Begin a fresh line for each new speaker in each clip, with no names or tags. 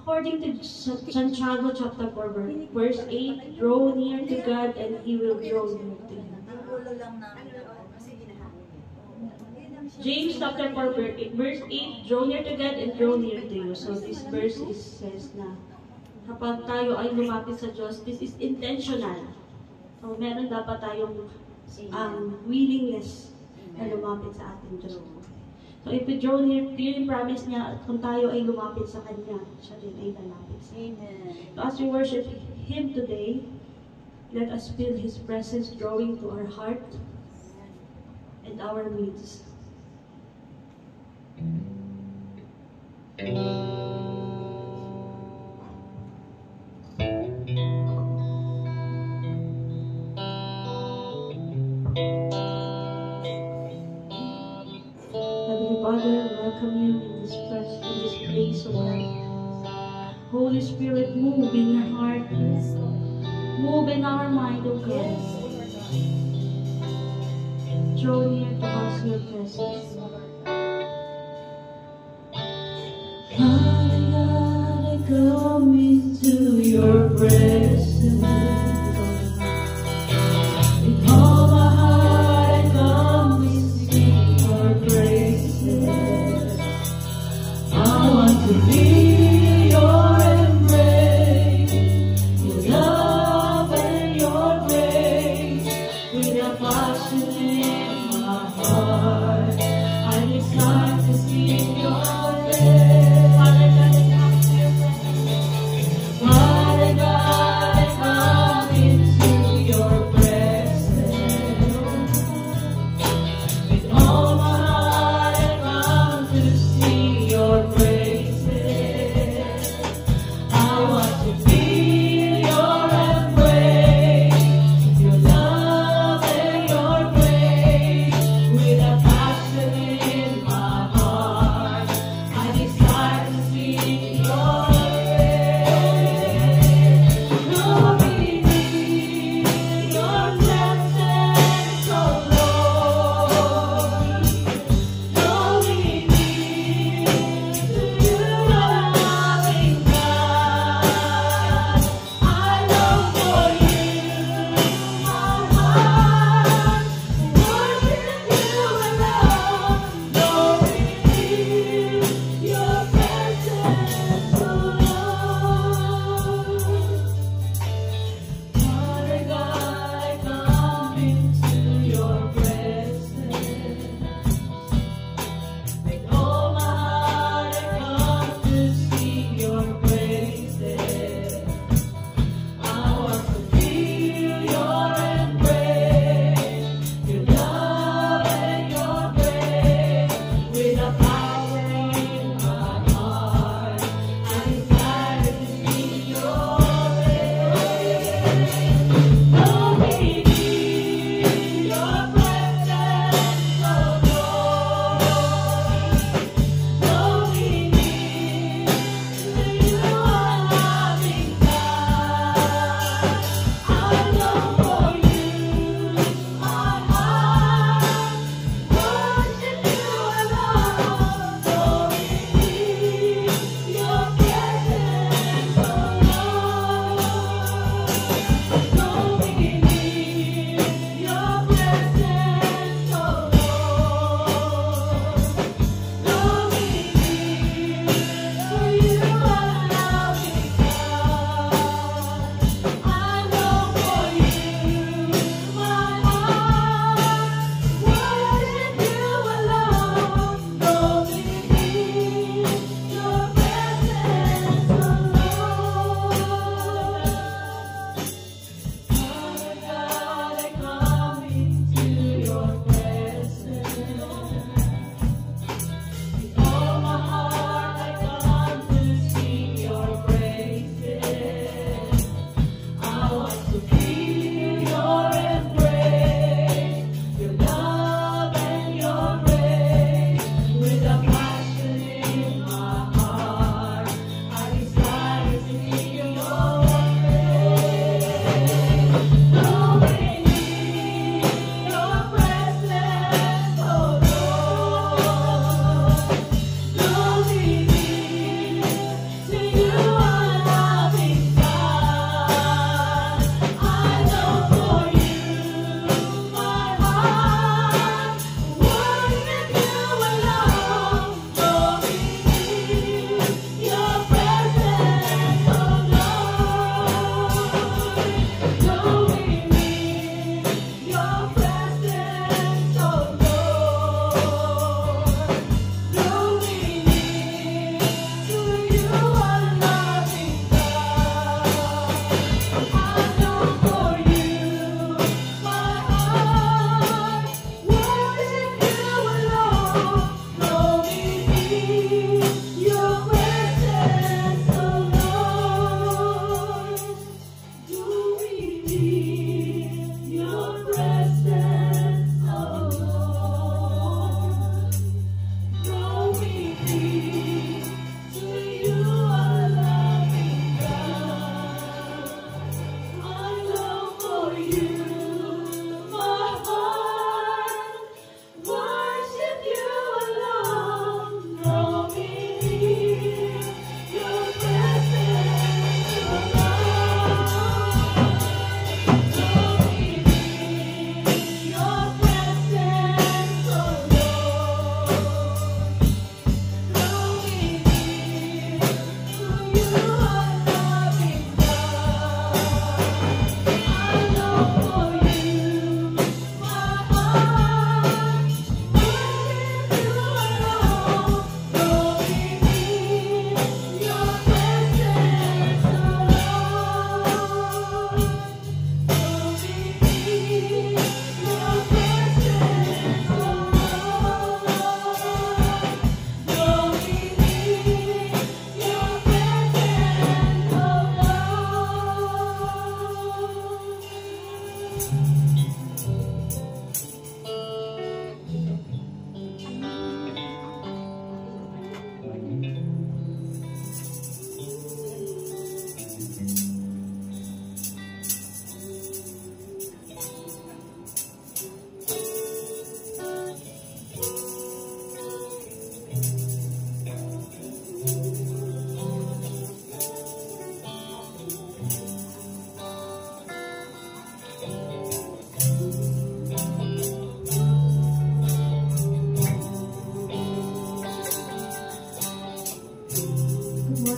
According to Santiago chapter 4, verse 8, draw near to God and He will draw near to you. James chapter 4, verse 8, draw near to God and draw near to you. So this verse says na kapag tayo ay lumapit sa Diyos, this is intentional. So meron dapat tayong willingness na lumapit sa ating Diyos. So if we draw near, yung promise niya, kung tayo ay lumapit sa Kanya, siya din ay lalapit sa Amen. So as we worship Him today, let us feel His presence drawing to our heart and our needs. Father, welcome you in this place, Lord. Holy Spirit, move in your heart, move in our mind, O God. Draw near to us your presence. Father God, I come into your presence. With all my heart, I come and sing your praises. I want to be your embrace, your love and your grace. With a passion in my heart, I desire to sing your praise. With all my heart I come to sing your praises.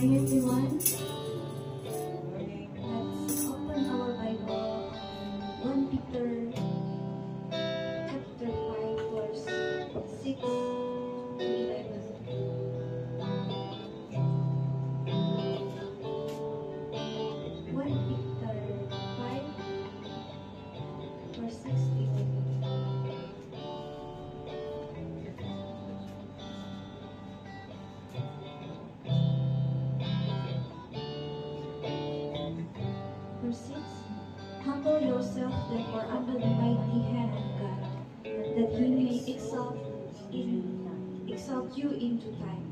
morning, everyone. Let's open our Bible. 1 Peter chapter 5, verse 6 to 11. 1 Peter 5, verse 6 to 11. Verse 6. Humble yourself therefore under the mighty hand of God, that he may exalt you in due time,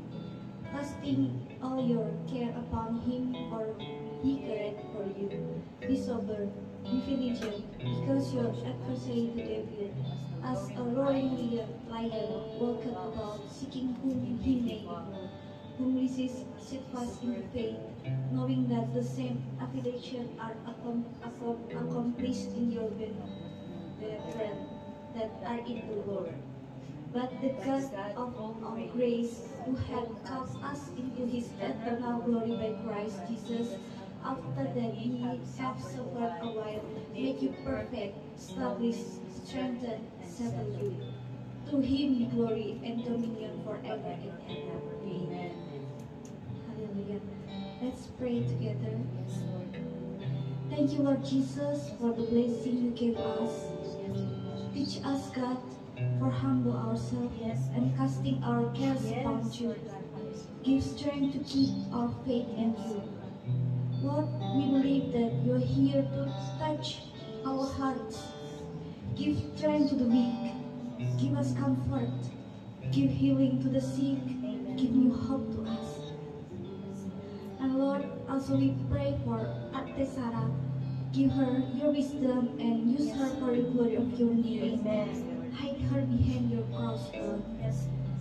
casting all your care upon him, for he careth for you. Be sober, be vigilant, because your adversary the devil, as a roaring lion, walketh about, seeking whom he may devour, whom resist steadfast in the faith, knowing that the same affiliation are accomplished in your brethren that are in the Lord. But the God of all grace, who hath called us into his eternal glory by Christ Jesus, after that ye have suffered a while, make you perfect, establish, strengthen, settle you. To him be glory and dominion forever and ever. Amen. Hallelujah. Let's pray together. Thank you, Lord Jesus, for the blessing you gave us. Teach us, God, for humble ourselves and casting our cares upon you. Give strength to keep our faith in you. Lord, we believe that you are here to touch our hearts. Give strength to the weak. Give us comfort. Give healing to the sick. Give new hope to us. And Lord, also we pray for Ate Sarah. Give her your wisdom and use her for the glory of your name. Hide her behind your cross, Lord.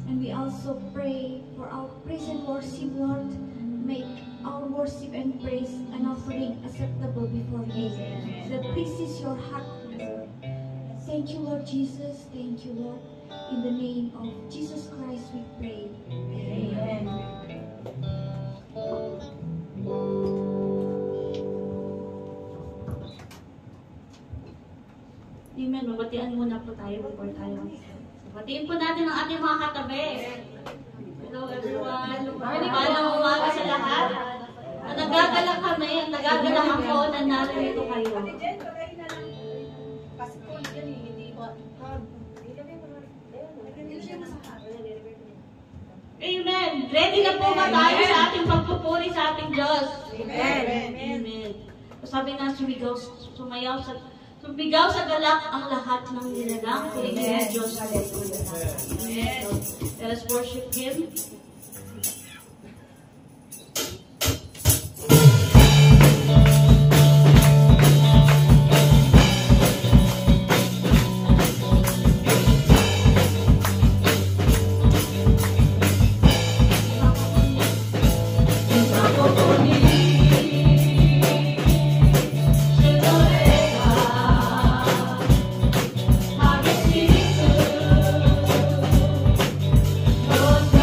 And we also pray for our praise and worship, Lord. Make our worship and praise an offering acceptable before you, that pleases your heart, Lord. Thank you, Lord Jesus. Thank you, Lord. In the name of Jesus Christ we pray. Amen.
Amen. Mabatian muna po tayo before tayo. Batiin po natin ang ating mga katabi. Hello everyone. Paano umaga sa lahat? Nagagalak kami, nagagalak ako na narito kayo. Amen. Ready na po ba tayo sa ating pagpupuri sa ating Diyos? Amen. Amen. Sabi nga, sumigaw sa galak ang lahat ng nilalang kuling ng Diyos. Amen. Let us worship Him.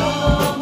Oh,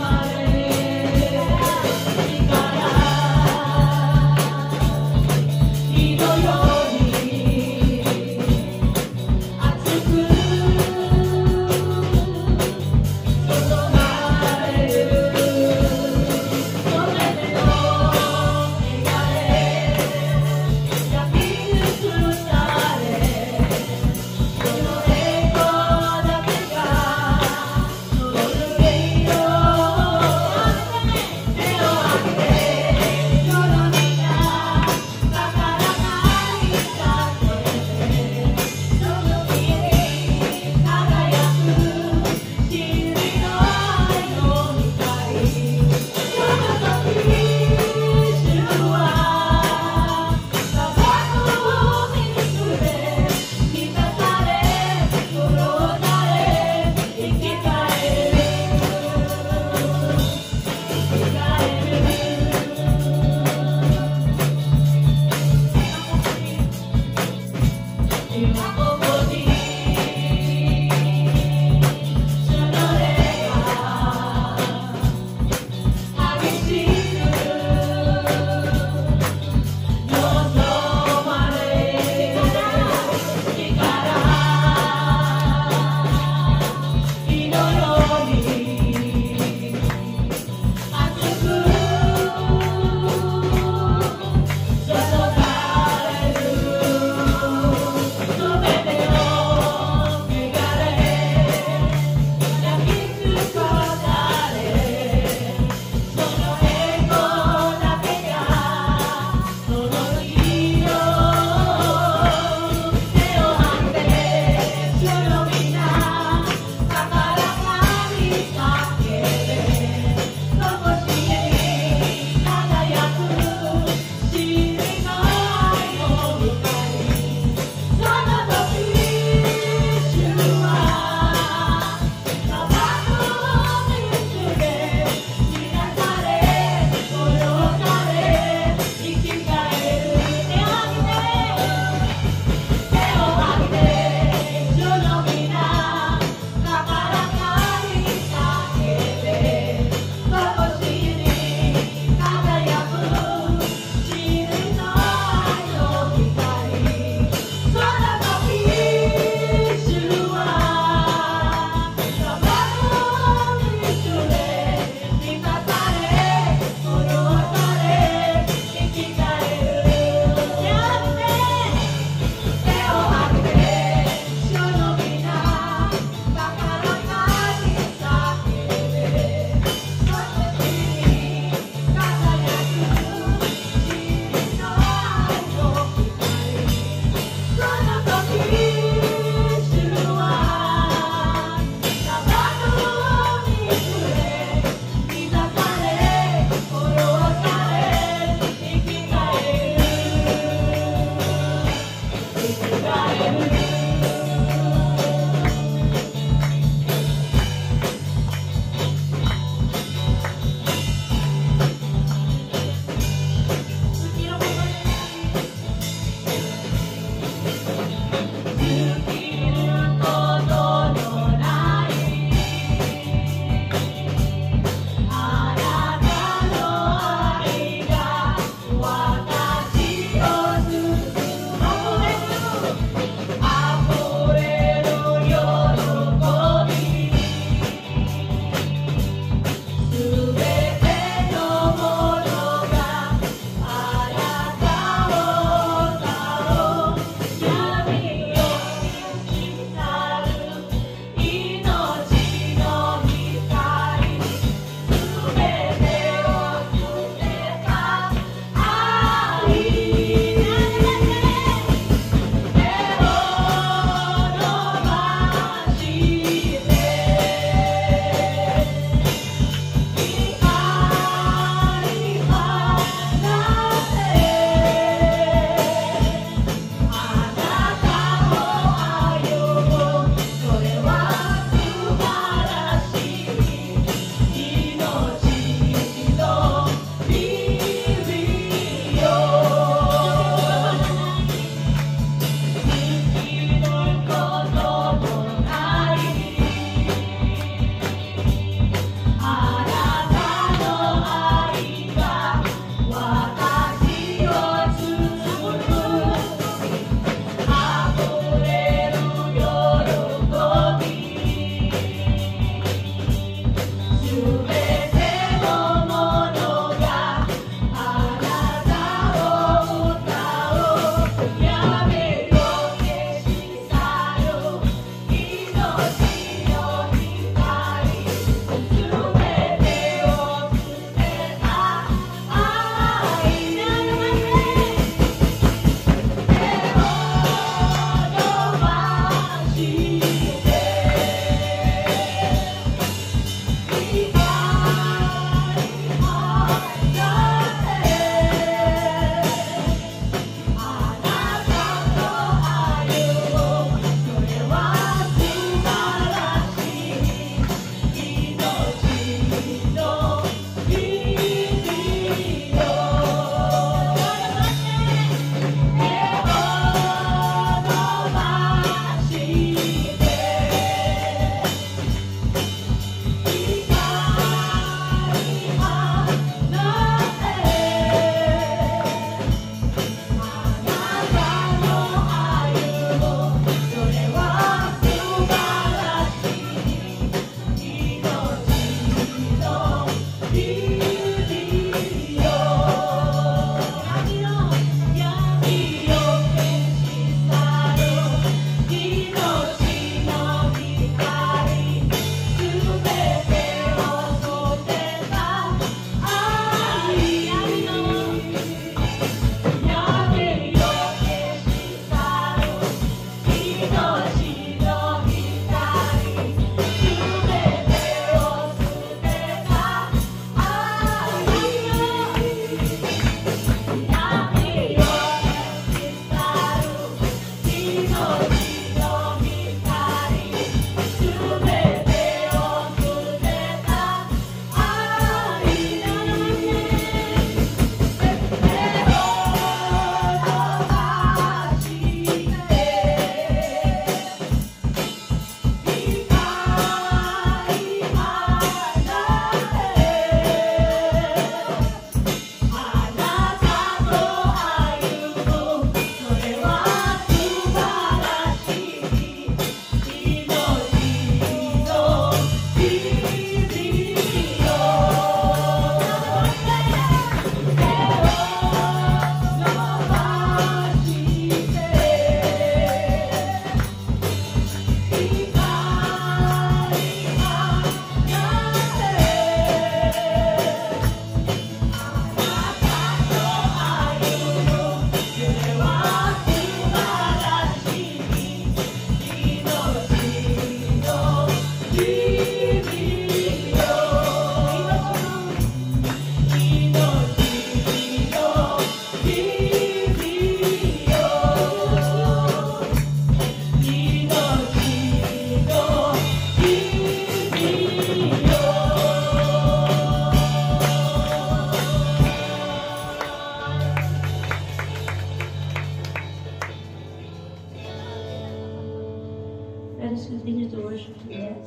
Yes.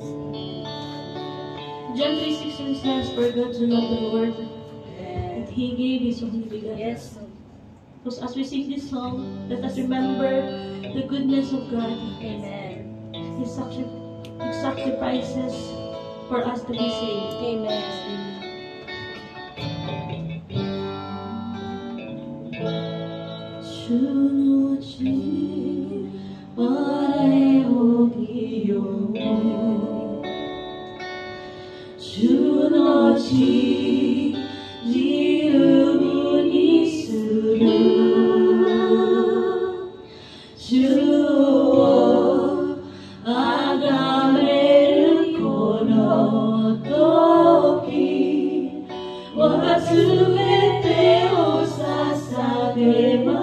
John 3:16 says, "For God so loved the world that He gave His only begotten."
Yes.
Because as we sing this song, let us remember the goodness of God.
Amen.
His sacrifices for us to be saved.
Amen.
주노 지 아래 오기요 주노 지 지음은 이스루 주오 아가메를 코노토키 와스메 테오 사사데마스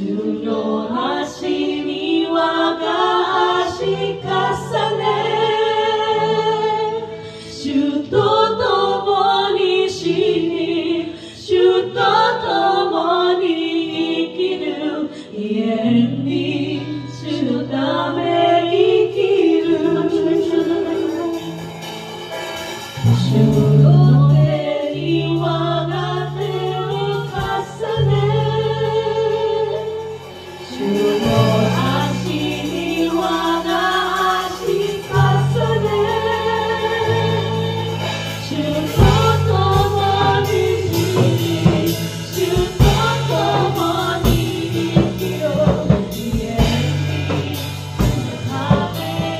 주로 하심이 와가 아시카사네 주도 도모니시니 주도 도모니 이기루 이엔니 주 다음에 이기루 주로 데리 와가 데로 가사네 주로 하시니 와가 아시카사네 주도 도모니시니 주도 도모니 이기루 이엔니 주 다음에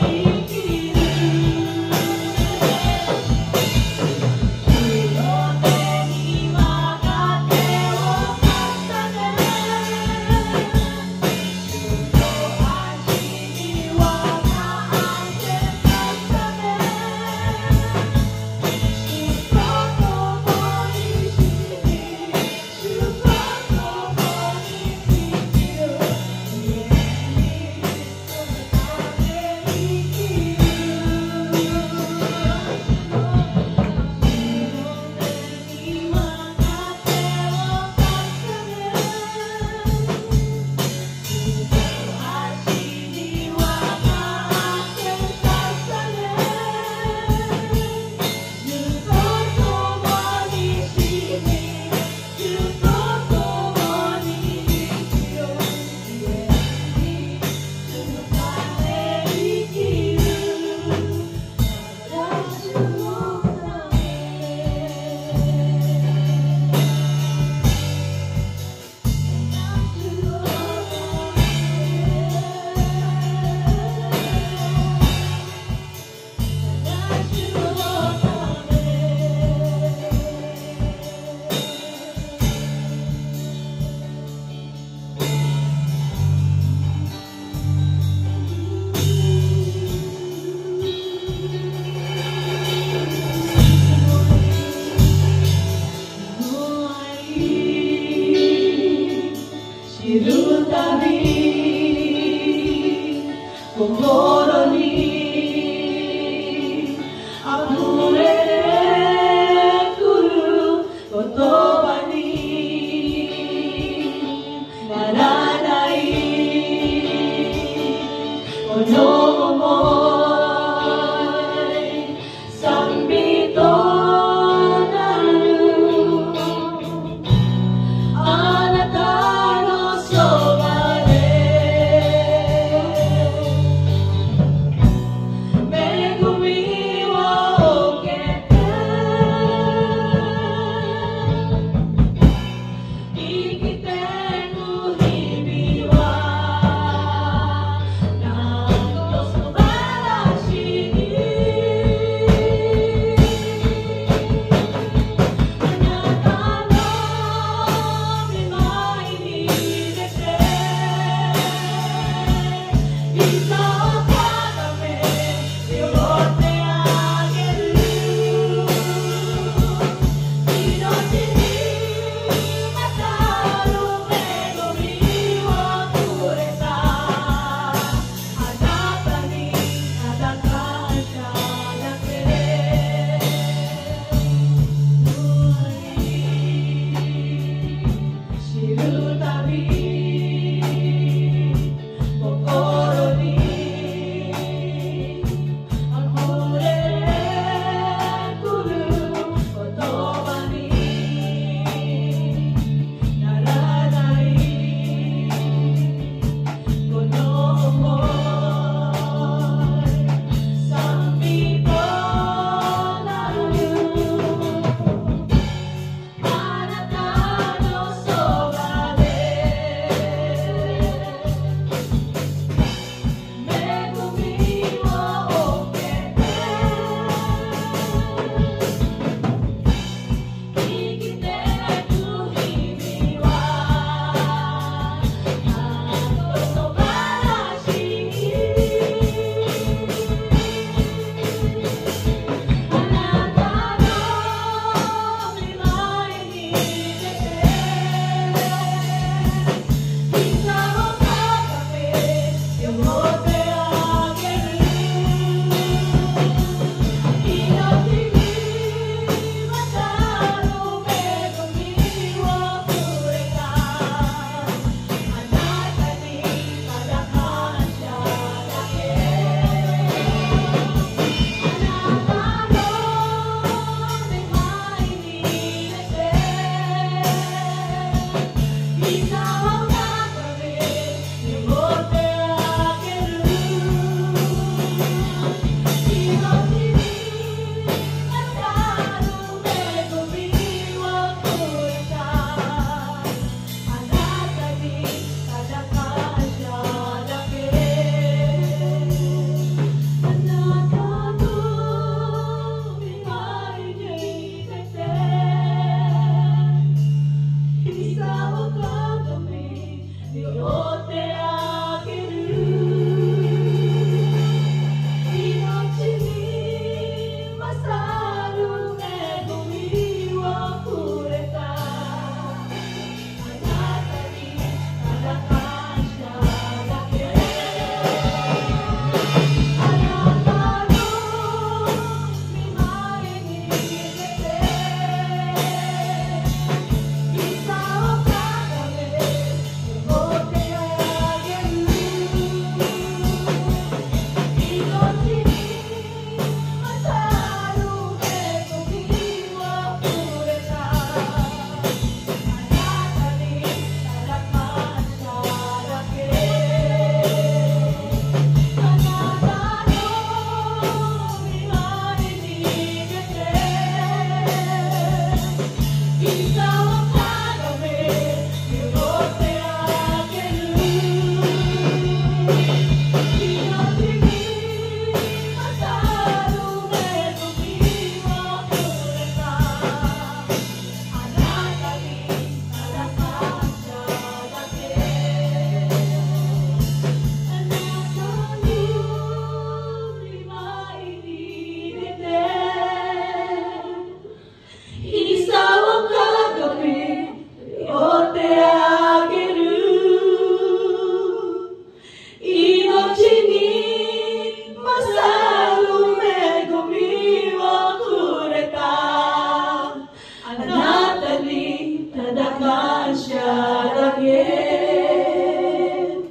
again.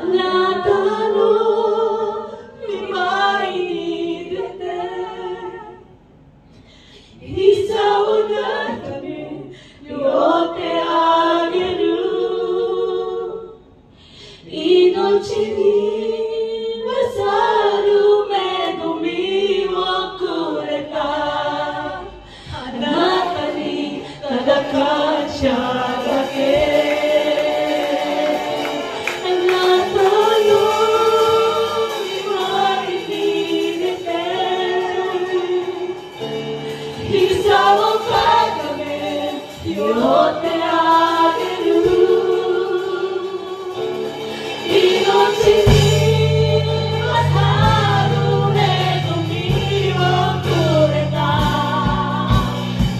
Natano, reminded them. He's our God, yote ageru. Inochi ni masaru megumi wo kureta. Anata ni tadakasha dake. Anata no reminded them. He's our God, yote ageru. Inochi ni masaru megumi wo kureta.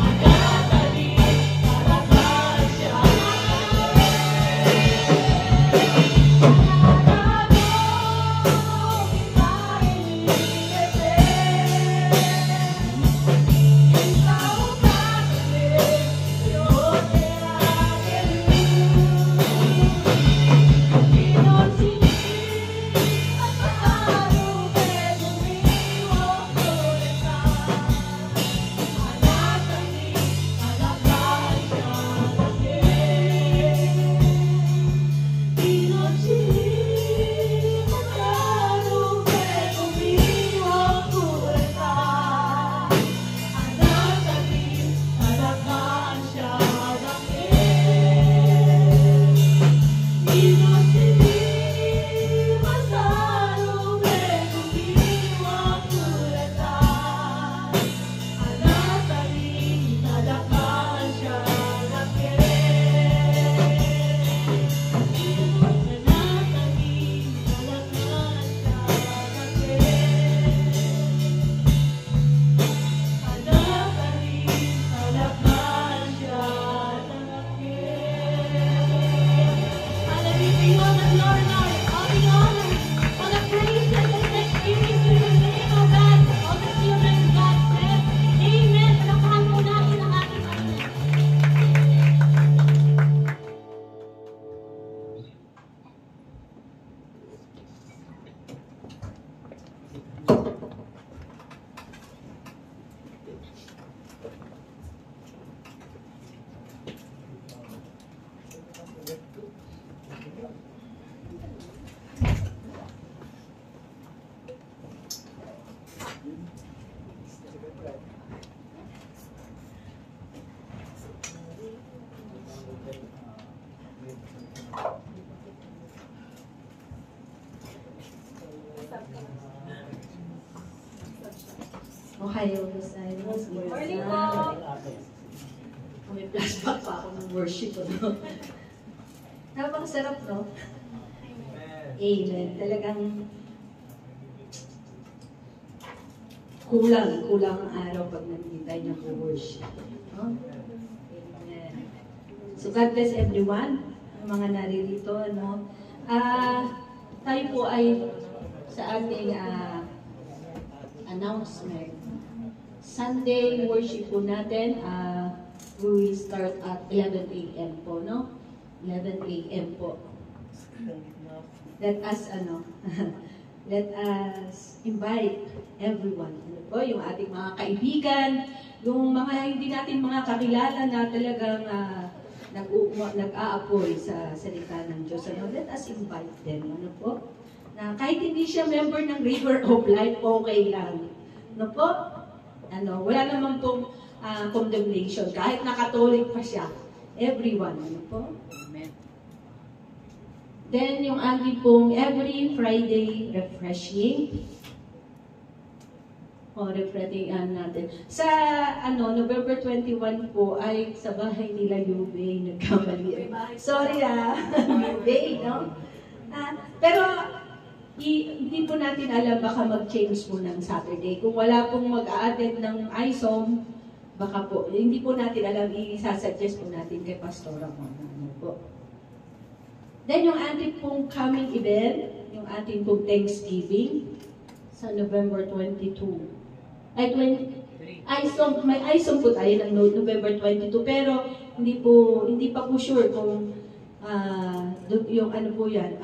Anata ni tadakasha
Ohayo gozaimasu.
Morning po.
May flashback pa ako ng worship. No? Napakasarap, no? Amen. Talagang kulang ang araw pag nandito tayo nag-worship. No? Amen. So God bless everyone, ang mga naririto. No? Tayo po ay sa ating announcement. Sunday worship po natin, we will start at 11 a.m. po, no? 11 a.m. po. Let us invite everyone. Ano po, yung ating mga kaibigan, yung mga hindi natin mga kakilala na talagang nag-aapoy sa salita ng Diyos. Ano? Let us invite them. Ano po? Na kahit hindi siya member ng River of Life, okay lang. Ano po? Wala naman pong condemnation. Kahit nakatolik pa siya. Everyone. Ano po? Amen. Then, yung ating pong every Friday refreshing. Refreshing natin. Sa November 21 po ay sa bahay nila Yubei. Nagkamali. Sorry Yubei, no? Pero, hindi po natin alam, baka mag-change po ng Saturday. Kung wala pong mag-a-attend ng ISOM, baka po, hindi po natin alam, i-suggest po natin kay Pastor Ramon. Ano po. Then yung ating pong coming event, yung ating pong Thanksgiving, sa November 22. May ISOM po tayo ng November 22, pero hindi pa po sure kung yung ano po yan,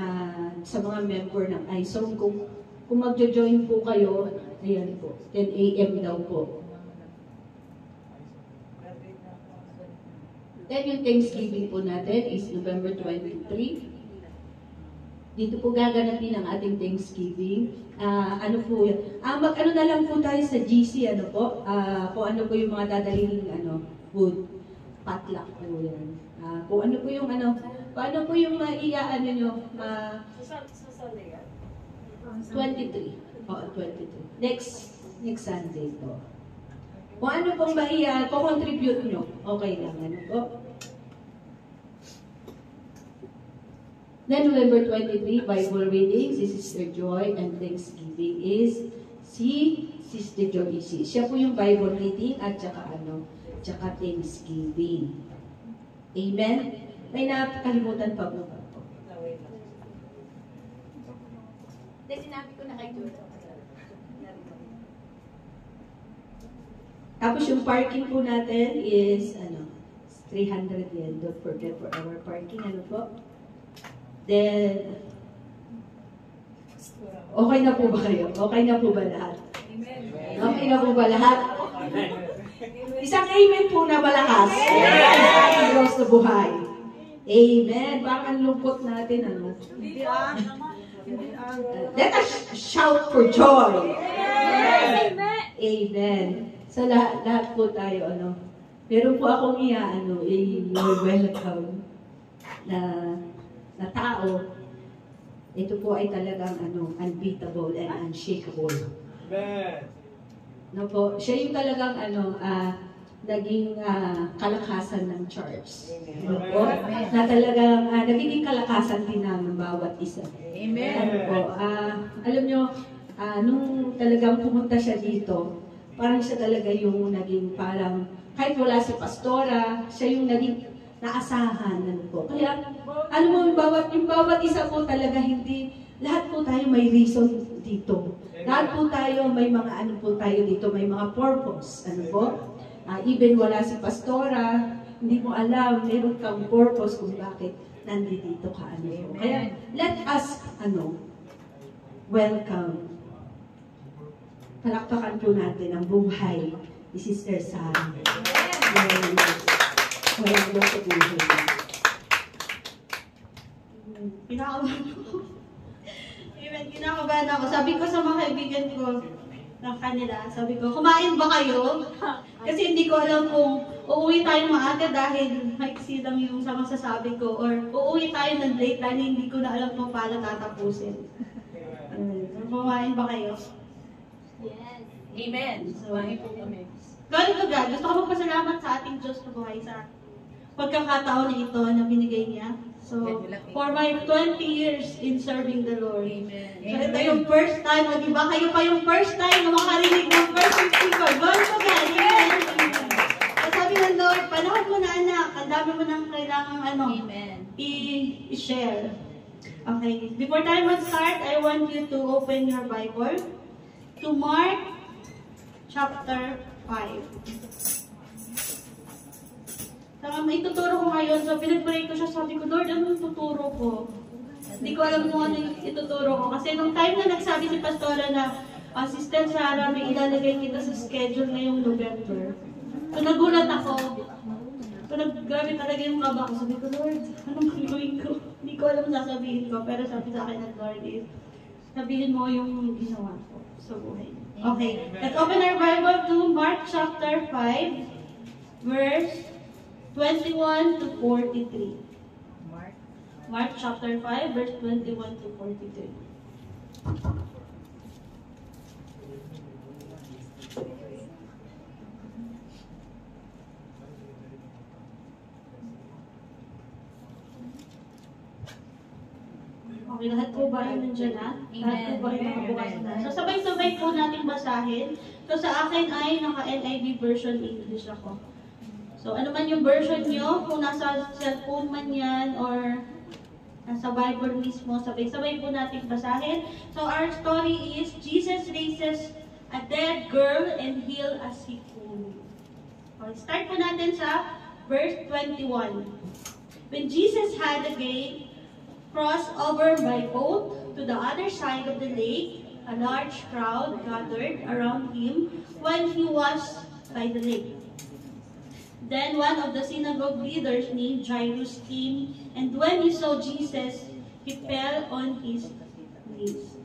sa mga member ng ISOM, kung magjo-join po kayo, ayan po, 10 a.m. daw po. Then yung Thanksgiving po natin is November 23. Dito po gaganapin ang ating Thanksgiving. Ano po yan? Mag-ano na lang po tayo sa GC, ano po? Kung ano po yung mga dadalhin, food. Potluck po yan. Kung ano po yung paano po yung ano nyo, 23. Oo, 23. Next Sunday po. Kung ano pong contribute nyo, okay lang, ano po? Then November 23, Bible reading, si Sister Joy, and Thanksgiving is si Sister Joyce. Siya po yung Bible reading at tsaka Thanksgiving. Amen? May nakalimutan pa po ba?
Sinabi ko na kay Joy.
Tapos yung parking po natin is 300 yen. Don't forget for our parking. Ano po? Then, okay na po ba kayo? Okay na po ba lahat? Okay na po ba lahat? Isang amen po na malakas. Ang Diyos na buhay. Amen. Bakit lungkot natin, let us shout for joy. Amen. So lahat po tayo, meron po akong you're welcome na tao. Ito po ay talagang unbeatable and unshakable.
Amen.
No po, siya yung talagang naging kalakasan ng church. Ano po? Na talagang nagiging kalakasan din ng bawat isa.
Amen.
Ano po, alam nyo, nung talagang pumunta siya dito, parang siya talaga yung naging parang, kahit wala si pastora, siya yung naging naasahan. Ano po. Kaya, yung bawat isa po talaga hindi, lahat po tayo may reason dito. Lahat po tayo may mga po tayo dito, may mga purpose. Ano po? Even wala si pastora, hindi mo alam, meron kang purpose kung bakit nandito ka. Po. Kaya, let us, welcome. Palakpakan po natin ang buhay ni Sister Sarah. Walang mo sa buhay.
Pinakabahan ako. Amen, kinakabahan ako. Sabi ko sa mga kaibigan ko ng kanila, sabi ko, kumain ba kayo? Kasi hindi ko alam kung uuwi tayo maaga dahil maiksi lang yung sa masasabi ko, or uuwi tayo ng late dahil hindi ko na alam kung paano tatapusin. Kumain ba kayo?
Yes.
Amen. Kumain po kami.
Galing ko God, gusto ko magpasalamat sa ating Diyos na buhay sa pagkakataon na ito na binigay niya. So, for my 20 years in serving the Lord.
Amen.
So, ito yung first time, o diba? Kayo pa yung first time na makarinig ng first 50 ko. Galing ko God. Amen. So, sabi ng Lord, panahon mo na anak, ang dami mo nang kailangang
Amen.
i-share. Okay. Before tayo mag-start, I want you to open your Bible to Mark chapter 5. Saka may tuturo ko ngayon, so pinag-pray ko siya, sabi ko, Lord, anong tuturo ko? Hindi ko alam kung ano yung ituturo ko. Kasi nung time na nagsabi si Pastora na, Sister Sarah, may ilalagay kita sa schedule ngayong November. So nagulat ako. So naggrabe talaga yung kaba ko. Sabi ko, Lord, anong gagawin ko? Hindi ko alam sasabihin ko, pero sabi sa akin ng Lord is, sabihin mo yung ginawa ko sa buhay. Okay, let's open our Bible to Mark chapter 5, verse 21 to 43. Mark chapter 5, verse 21 to 43. Okay, lahat po ba ay nandiyan na? Lahat po ba ay nakabukas na? So, sabay-sabay po natin basahin. So, sa akin ay naka-NIV version English ako. So, ano man yung version nyo, kung nasa cellphone man yan, or nasa Bible mismo, sabay-sabay po natin basahin. So, our story is, Jesus raises a dead girl and heal a sick woman. Okay, start po natin sa verse 21. When Jesus had again crossed over by boat to the other side of the lake, a large crowd gathered around him while he was by the lake. Then one of the synagogue leaders named Jairus came, and when he saw Jesus, he fell on his knees.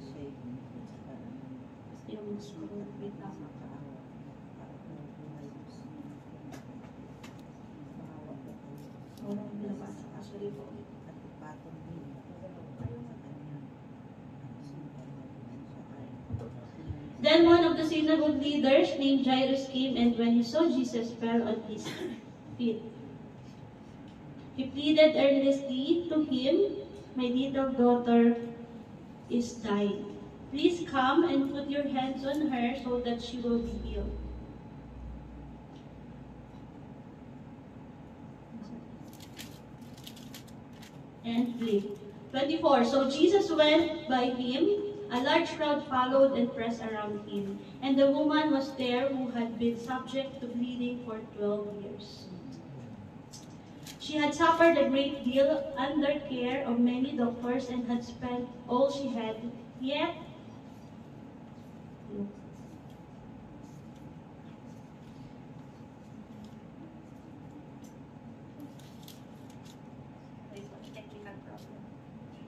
Then one of the synagogue leaders named Jairus came, and when he saw Jesus, fell on his feet. He pleaded earnestly to him, "My little daughter is dying. Please come and put your hands on her so that she will be healed." And 24. So Jesus went by him. A large crowd followed and pressed around him. And the woman was there who had been subject to bleeding for 12 years. She had suffered a great deal under care of many doctors and had spent all she had, yet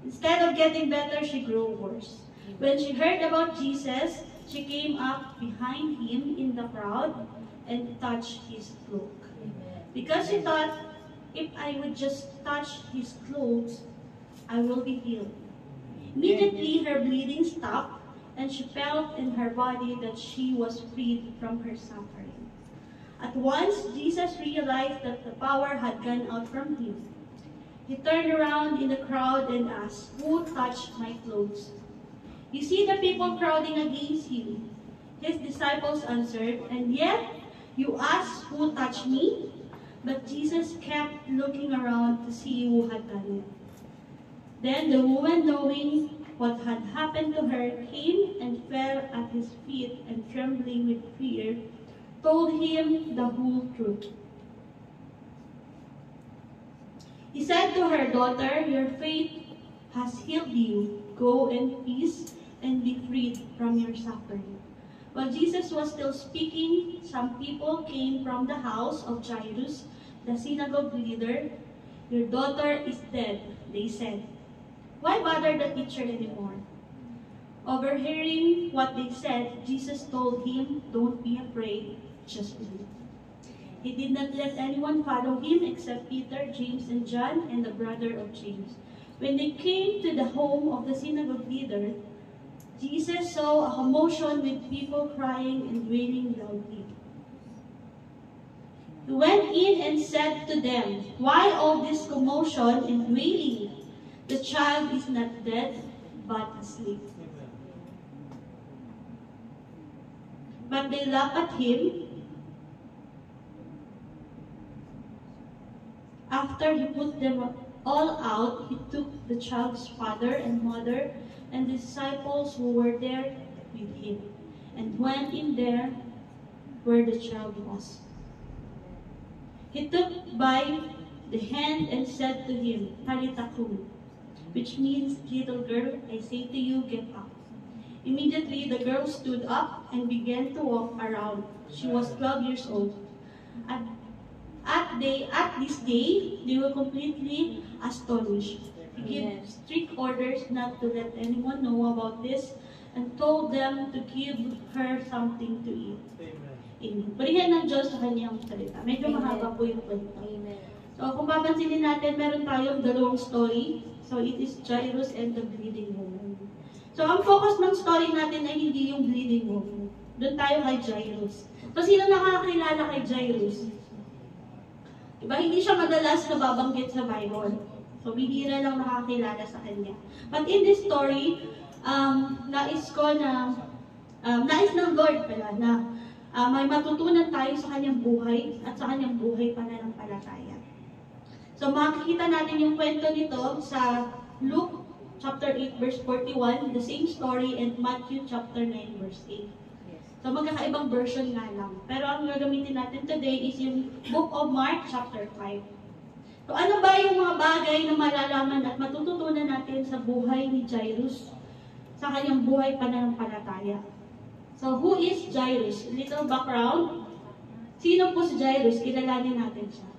instead of getting better, she grew worse. When she heard about Jesus, she came up behind him in the crowd and touched his cloak. Because she thought, if I would just touch his clothes, I will be healed. Immediately her bleeding stopped, and she felt in her body that she was freed from her suffering. At once, Jesus realized that the power had gone out from him. He turned around in the crowd and asked, "Who touched my clothes?" "You see the people crowding against you." His disciples answered, "And yet you ask, 'Who touched me?'" But Jesus kept looking around to see who had done it. Then the woman, knowing what had happened to her, came and fell at his feet, and trembling with fear, told him the whole truth. He said to her, "Daughter, your faith has healed you. Go in peace and be freed from your suffering." While Jesus was still speaking, some people came from the house of Jairus, the synagogue leader. "Your daughter is dead," they said. "Why bother the teacher anymore?" Overhearing what they said, Jesus told him, "Don't be afraid, just believe." He did not let anyone follow him except Peter, James, and John, and the brother of James. When they came to the home of the synagogue leader, Jesus saw a commotion with people crying and wailing loudly. He went in and said to them, "Why all this commotion and wailing? The child is not dead, but asleep." But they laughed at him. After he put them all out, he took the child's father and mother and the disciples who were there with him, and went in there where the child was. He took by the hand and said to him, "Talitha kum," which means, "Little girl, I say to you, get up." Immediately the girl stood up and began to walk around. She was 12 years old. At this day, they were completely astonished. He gave strict orders not to let anyone know about this and told them to give her something to eat. Amen. Purihan ng Diyos sa kanyang salita. Medyo mahaba po yung kwento. So kung papansinin natin, meron tayong dalawang story. So it is Jairus and the bleeding woman. So ang focus ng story natin ay hindi yung bleeding woman. Doon tayo kay Jairus. So sino nakakilala kay Jairus? Diba, hindi siya madalas nababanggit sa Bible. So, bihira lang nakakilala sa kanya. But in this story, nais ng Lord pala na may matutunan tayo sa kanyang buhay at sa kanyang buhay pananampalataya. So, makikita natin yung kwento nito sa Luke chapter 8 verse 41, the same story, and Matthew chapter 9 verse 8. So, magkakaibang version nga lang. Pero ang gagamitin natin today is yung Book of Mark, chapter 5. So ano ba yung mga bagay na malalaman at matututunan natin sa buhay ni Jairus, sa kanyang buhay pananampalataya? So who is Jairus? Little background. Sino po si Jairus? Kilalanin natin siya.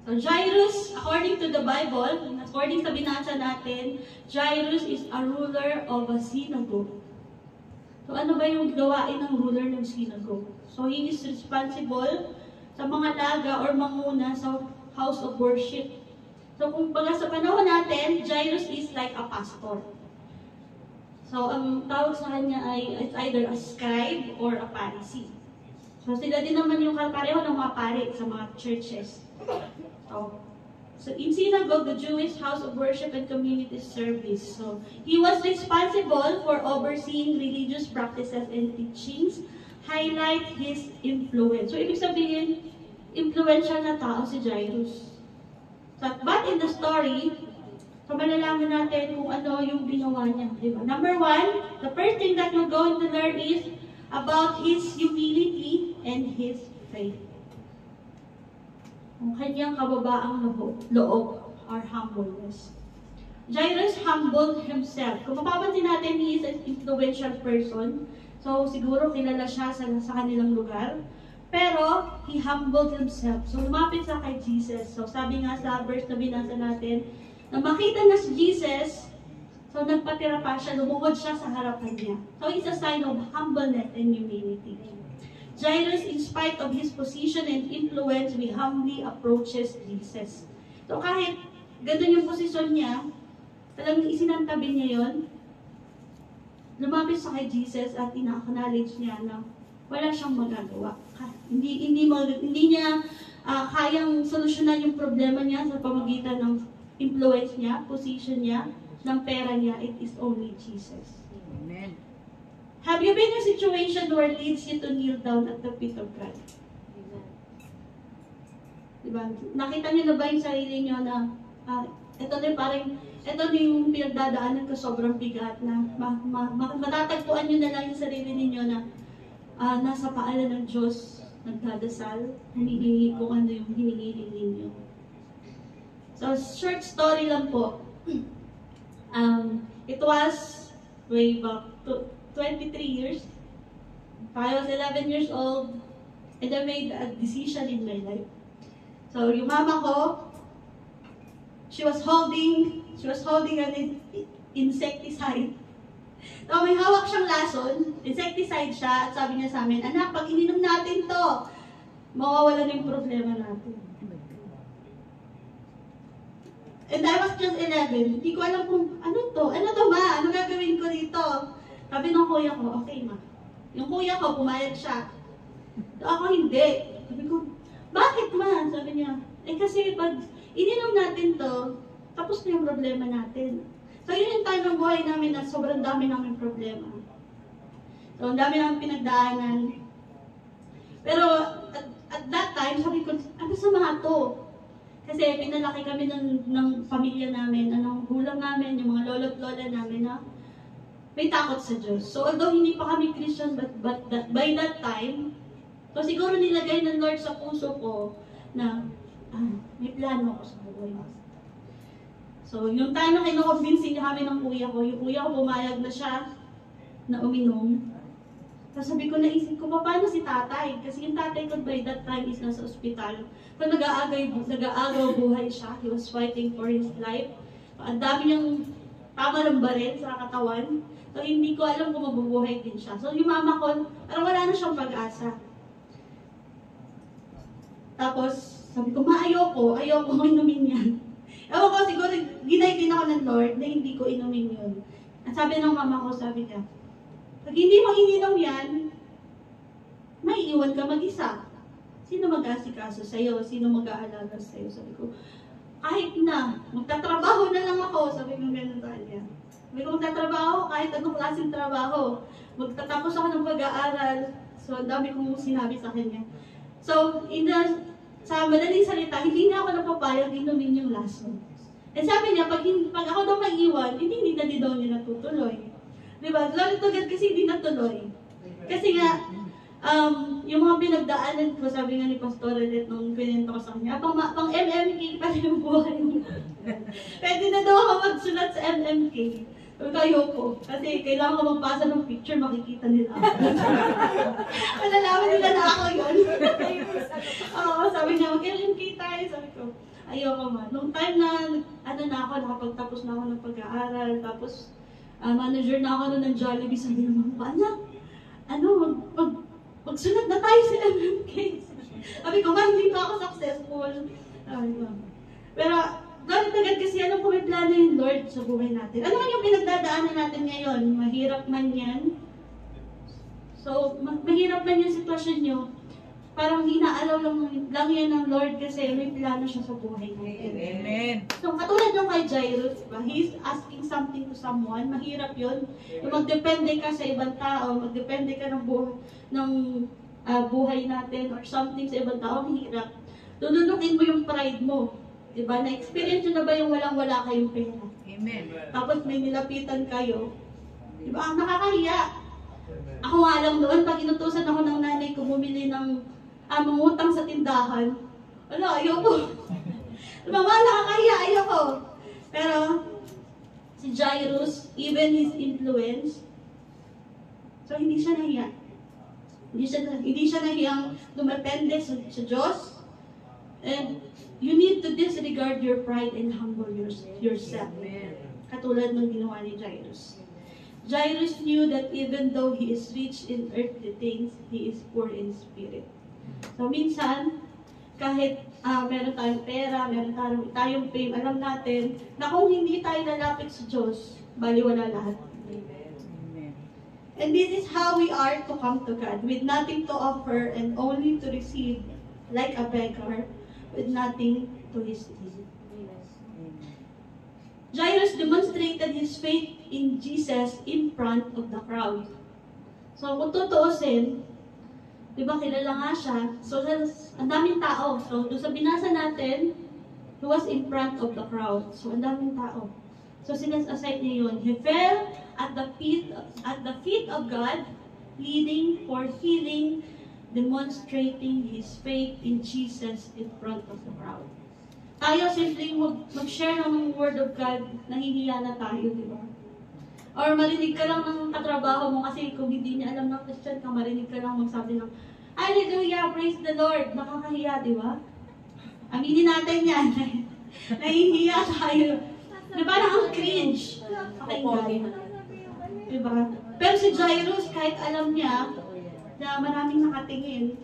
So Jairus, according to the Bible, according sa binasa natin, Jairus is a ruler of a synagogue. So ano ba yung gawain ng ruler ng synagogue? So he is responsible sa mga laga or manguna sa house of worship. So kung baga sa panahon natin, Jairus is like a pastor. So ang tawag sa kanya ay it's either a scribe or a Pharisee. So sila din naman yung pareho ng mga pare sa mga churches. So in synagogue, the Jewish house of worship and community service. So he was responsible for overseeing religious practices and teachings, highlight his influence. So ibig sabihin, influential na tao si Jairus. But in the story, so malalaman natin kung ano yung ginawa niya. Diba? Number one, the first thing that we're going to learn is about his humility and his faith. Ang kanyang kababaang loob or humbleness. Jairus humbled himself. Kung mapapansin natin, he is an influential person. So, siguro kilala siya sa kanilang lugar. Pero, he humbled himself. So, lumapit siya kay Jesus. So, sabi nga sa verse na binasa natin, na makita na si Jesus, so nagpatira pa siya, lumuhod siya sa harapan niya. So, it's a sign of humbleness and humility. Jairus, in spite of his position and influence, we humbly approaches Jesus. So kahit ganun yung posisyon niya, talagang isinantabi niya yon, lumapit sa kay Jesus at ina-acknowledge niya na wala siyang magagawa. Hindi niya kayang solusyonan yung problema niya sa pamagitan ng influence niya, position niya, ng pera niya. It is only Jesus.
Amen.
Have you been in a situation where it leads you to kneel down at the feet of Christ? Diba? Nakita niyo na ba yung sarili niyo na ito na yung pinagdadaanan ko sobrang bigat na matatagpuan niyo na lang yung sarili niyo na nasa paanan ng Diyos, nagdadasal, humihingi kung ano yung hinihiling ninyo. So, short story lang po. It was way back to 23 years. I was 11 years old and I made a decision in my life. So, yung mama ko, she was holding an insecticide. So, may hawak siyang lason, insecticide siya, at sabi niya sa amin, anak, pag ininom natin to, mawawala na yung problema natin. And I was just 11. Hindi ko alam kung ano to ma? Ano gagawin ko dito? Sabi ng kuya ko, okay ma. Yung kuya ko, pumayag siya. So, ako hindi. Sabi ko, bakit ma? Sabi niya, kasi pag ininom natin to, tapos na yung problema natin. So, yun yung time ng buhay namin na sobrang dami namin problema. So, ang dami namin pinagdaanan. Pero, at that time, sabi ko, ano sa mga to? Kasi pinalaki kami ng pamilya namin, ng gulang namin, yung mga lolo't lola namin na may takot sa Diyos. So although hindi pa kami Christian, but by that time, so siguro nilagay ng Lord sa puso ko na may plano ako sa buhay. So yung time na kinukumbinsin niya kami ng kuya ko, yung kuya ko pumayag na siya na uminom. Tapos sabi ko, naisip ko, paano si tatay? Kasi yung tatay ko by that time is nasa ospital. So nag-aagaw buhay siya. He was fighting for his life. Ang dami niyang tama ng baril sa katawan. So hindi ko alam kung mabubuhay din siya. So yung mama ko, parang wala na siyang pag-asa. Tapos sabi ko, ayoko inumin yan. Ewan ko, siguro ginay din ako ng Lord na hindi ko inumin yun. At sabi ng mama ko, sabi niya, pag hindi mo ininom yan, maiiwan ka mag-isa. Sino mag-asikaso sa'yo? Sino mag-aalaga sa'yo? Sabi ko, kahit na, magtatrabaho na lang ako. Sabi ko ganun sa kanya. Sabi ko, magtatrabaho, kahit anong klaseng trabaho. Magtatapos ako ng pag-aaral. So, ang dami kong sinabi sa kanya. So, sa madaling salita, hindi na ako napapayag inumin yung lason. And sabi niya, pag ako daw maiiwan, hindi na din daw niya natutuloy. Diba? Glory to God kasi hindi natuloy. Kasi nga, yung mga pinagdaanan ko, sabi nga ni Pastor Alet nung pinento ko sa kanya, pang MMK pa rin yung buhay mo. Pwede na daw ako magsulat sa MMK. Kayo po. Kasi kailangan ko magpasa ng picture, makikita nila ako. Malalaman nila na ako yun. Oo, sabi niya, mag-MMK tayo. Sabi ko, ayoko man. Nung time na, nakapagtapos na ako ng pag-aaral, tapos manager na ako ng Jollibee, sabi naman, anak, magsulat na tayo sa MMK. Sabi ko, hindi pa ako successful. Pero, agad kasi alam ko may plano yung Lord sa buhay natin. Ano man yung pinagdadaanan natin ngayon? Mahirap man yan. So, mahirap man yung sitwasyon nyo. Parang inaalaw lang yan ng Lord kasi may plano siya sa buhay natin.
Amen.
So, katulad ng kay Jairus, diba? He's asking something to someone. Mahirap yun. Yung magdepende ka sa ibang tao, magdepende ka ng buhay natin or something sa ibang tao, mahirap. Lulunukin mo yung pride mo. Diba? Na-experience nyo na ba yung walang-wala kayong pera?
Amen.
Tapos may nilapitan kayo. Diba? Ang nakakahiya. Ako nga lang doon, pag inutusan ako ng nanay ko bumili ng mangutang sa tindahan, ayoko. Diba? Nakakahiya, ayoko. Pero, si Jairus, even his influence, so hindi siya nahiya. Hindi siya nahiyang dumepende sa Diyos. And you need to disregard your pride and humble yourself. Katulad ng ginawa ni Jairus. Jairus knew that even though he is rich in earthly things, he is poor in spirit. So minsan, kahit meron tayong pera, meron tayong fame, alam natin na kung hindi tayo lalapit sa Diyos, baliwala lahat. And this is how we are to come to God, with nothing to offer and only to receive, like a beggar, with nothing to his need. Jairus demonstrated his faith in Jesus in front of the crowd. So, kung tutuusin, di ba kilala nga siya, so ang daming tao. So, doon sa binasa natin, he was in front of the crowd. So, ang daming tao. So, sinas-aside niya yun. He fell at the feet of God, pleading for healing, demonstrating his faith in Jesus in front of the crowd. Tayo simpleng mag-share ng word of God, nahihiya na tayo, di ba? Or marinig ka lang ng katrabaho mo kasi kung hindi niya alam ng Christian ka, marinig ka lang magsabi ng Hallelujah, praise the Lord. Nakakahiya, di ba? Aminin natin yan. Nahihiya tayo. Na parang ang cringe. Pakinggan. Di ba? Pero si Jairus, kahit alam niya, na maraming nakatingin,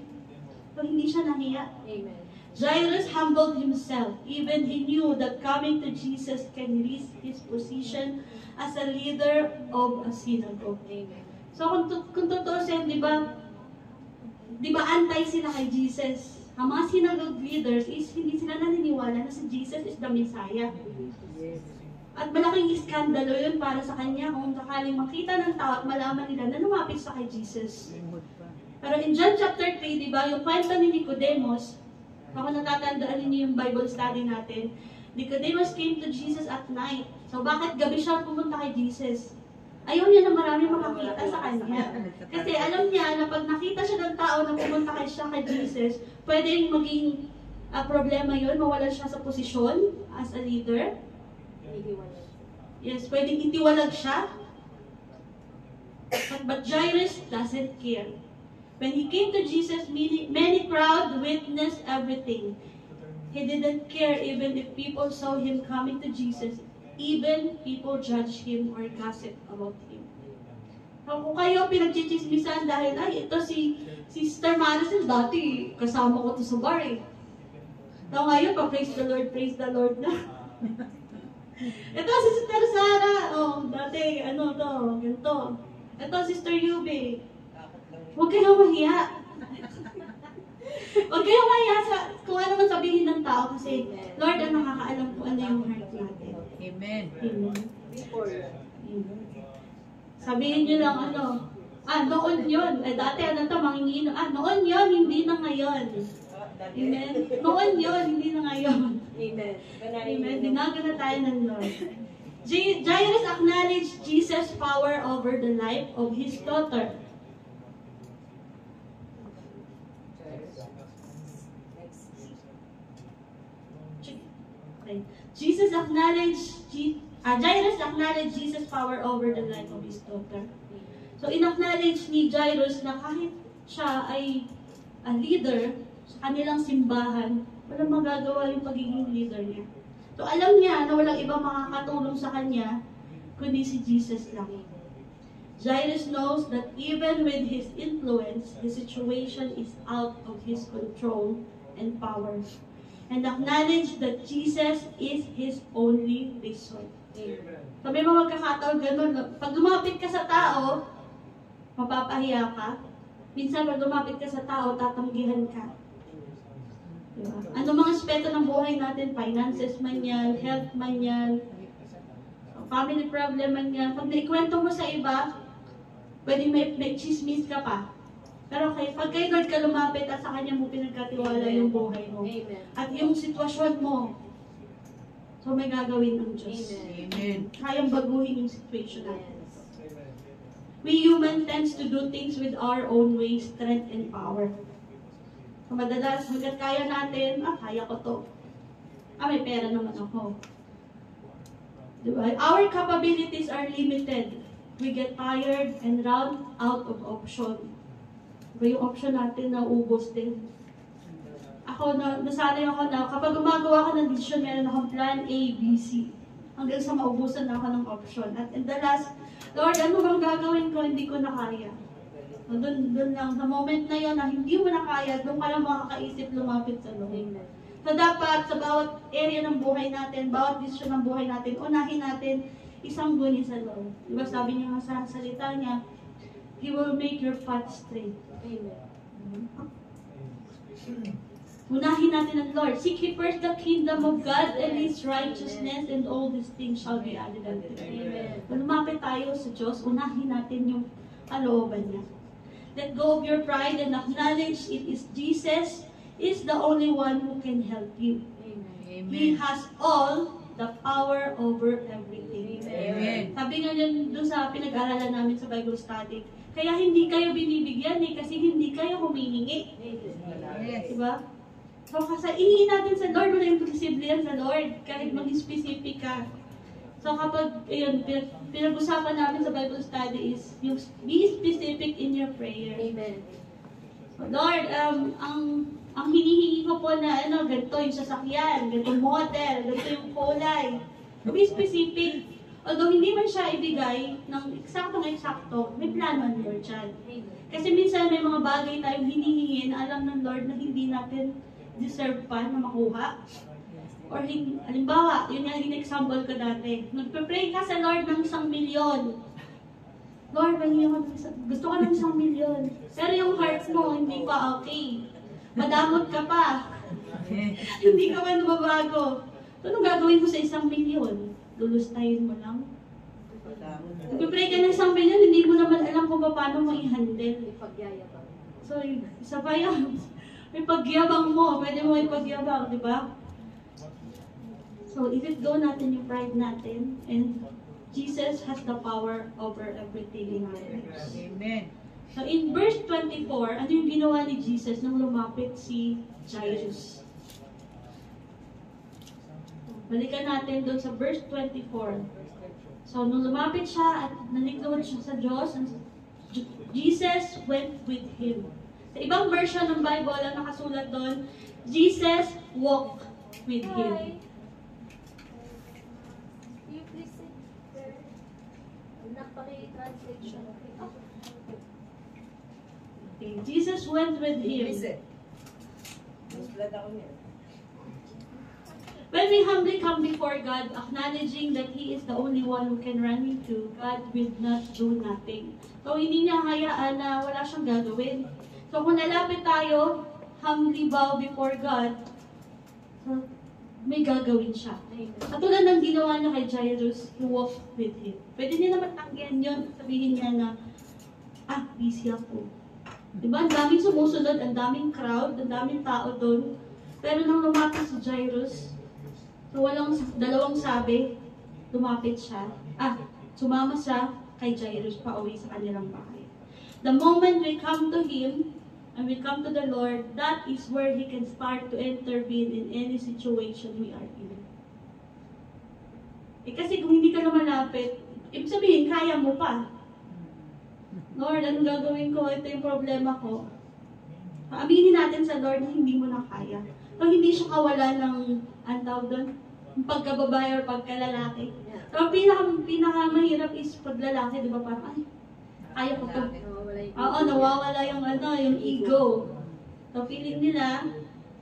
so hindi siya nahiya.
Amen.
Jairus humbled himself. Even he knew that coming to Jesus can risk his position as a leader of a synagogue.
Amen.
So kung tutusin, di ba antay sila kay Jesus. Ang mga synagogue leaders is hindi sila naniniwala na si Jesus is the Messiah. At malaking iskandalo yun para sa kanya kung sakaling makita ng tao at malaman nila na lumapit sa kay Jesus. Pero in John chapter 3, di ba, yung kwento ni Nicodemus, ako natatandaan niyo yung Bible study natin, Nicodemus came to Jesus at night. So bakit gabi siya pumunta kay Jesus? Ayaw niya na marami makakita sa kanya. Kasi alam niya na pag nakita siya ng tao na pumunta kay Jesus, pwedeng maging problema yun, mawalan siya sa posisyon as a leader. Yes, pwedeng itiwalag siya. But Jairus doesn't care. When he came to Jesus, many crowd witnessed everything. He didn't care even if people saw him coming to Jesus. Even people judged him or gossip about him. So, kung kayo pinagchichismisan dahil, ito si Sister Maricel, dati kasama ko to sa bar eh. So, ngayon praise the Lord na. Ito si Sister Sara, dati, ganito. Ito, Sister Yube. Huwag kayong mahiya. Huwag kayong mahiya sa kung ano man sabihin ng tao kasi Lord ang nakakaalam kung ano yung heart natin.
Amen.
Amen. Sabihin nyo lang noon yun. Dati mangingino. Noon yun, hindi na ngayon. Amen. Noon yun, hindi na ngayon.
Amen.
Amen. Dinagan na tayo ng Lord. Jairus acknowledged Jesus' power over the life of his daughter. Okay. Jairus acknowledged Jesus' power over the life of his daughter. So, in-acknowledge ni Jairus na kahit siya ay a leader sa kanilang simbahan, walang magagawa yung pagiging leader niya. So, alam niya na walang ibang makakatulong sa kanya, kundi si Jesus lang. Jairus knows that even with his influence, the situation is out of his control and power. And acknowledge that Jesus is his only resort. So, may mga magkakataon ganun. Pag lumapit ka sa tao, mapapahiya ka. Minsan, pag lumapit ka sa tao, tatanggihan ka. Diba? Ano mga aspeto ng buhay natin, finances man yan, health man yan, family problem man yan, pag naikwento mo sa iba, pwede may chismis ka pa. Pero pag kay Lord ka lumapit at sa Kanya mo pinagkatiwala yung buhay mo.
Amen.
At yung sitwasyon mo, so may gagawin ang Diyos.
Amen.
Kayang baguhin yung situation natin. We human tends to do things with our own way, strength, and power. So, madalas, hanggat kaya natin, kaya ko to. May pera naman ako. Diba? Our capabilities are limited. We get tired and run out of option. Diba yung option natin na ubos din. Nasanay ako na kapag gumagawa ka ng decision, meron akong plan A, B, C. Hanggang sa maubusan na ako ng option. At in the last, Lord, ano bang gagawin ko? Hindi ko na kaya. So, doon lang, sa moment na yun, na hindi mo na kaya, doon ka lang makakaisip lumapit sa Lord. So, dapat sa bawat area ng buhay natin, bawat decision ng buhay natin, unahin natin isang guni sa Lord. Diba sabi niya nga sa salita niya, He will make your path straight. Amen. Unahin natin ang Lord. Seek ye first the kingdom of God and His righteousness, and all these things shall be added unto you. Kung lumapit tayo sa Diyos, unahin natin yung kalooban niya. Let go of your pride and acknowledge it is Jesus is the only one who can help you.
Amen.
He has all the power over everything.
Amen.
Sabi nga yun doon sa pinag-aralan namin sa Bible study, kaya hindi kayo binibigyan kasi hindi kayo humihingi.
Yes.
Diba? So, kasi ihingi natin sa Lord, wala imposible yan sa Lord, kahit maging specific ka. So, kapag, pinag-usapan namin sa Bible study is, yung be specific in your prayer.
Amen.
So, Lord, ang hinihingi ko po na, ganito yung sasakyan, ganito yung model, ganito yung kulay. Be specific. Although hindi man siya ibigay ng eksaktong-eksakto, may plano ng Lord dyan. Kasi minsan may mga bagay tayong hinihingi na alam ng Lord na hindi natin deserve pa na makuha. Or halimbawa, yun nga yung example ko dati. Nagpe-pray ka sa Lord ng 1,000,000. Lord, gusto ko ng 1,000,000. Pero yung heart mo, hindi pa okay. Madamot ka pa. Hindi ka pa nababago. So, anong gagawin mo sa 1,000,000? Lulustayin mo lang? Nagpe-pray ka ng 1,000,000, hindi mo naman alam kung paano mo i-handle. So, isa pa yan. May pagyabang mo, pwede mo ipagyabang, di ba? So, i-let go natin yung pride natin, and Jesus has the power over everything in our lives.
Amen.
So, in verse 24, ano yung ginawa ni Jesus nang lumapit si Jairus? Balikan natin doon sa verse 24. So, nung lumapit siya at naniglawad siya sa Diyos, Jesus went with him. Sa ibang version ng Bible, ang nakasulat doon, Jesus walked with him.
You please sit there. Nakapaki-translation.
Okay, Jesus went with him. When we humbly come before God, acknowledging that He is the only one who can run into, God will not do nothing. So, hindi niya hayaan na wala siyang gagawin. So, kung nalapit tayo, humbly bow before God, so, may gagawin siya. Katulad ng ginawa niya kay Jairus, He walked with him. Pwede niya naman tanggihan yun, sabihin niya na, busy ako. Diba? Ang daming sumusunod, ang daming crowd, ang daming tao doon. Pero nang lumapit si Jairus, so walang dalawang sabi, lumapit siya. Sumama siya kay Jairus pa uwi sa kanilang bahay. The moment we come to Him, and we come to the Lord, that is where He can start to intervene in any situation we are in. Eh kasi kung hindi ka lumalapit, ibig sabihin, kaya mo pa. Lord, anong gagawin ko? Ito yung problema ko. Aminin natin sa Lord na hindi mo na kaya. So, hindi siya kawala ng, ang tawag doon, pagkababae or pagkalalaki. So, pinaka-mahirap is paglalaki, di ba? Parang, ay, kaya ko to. Oo, nawawala yung yung ego. So, feeling nila,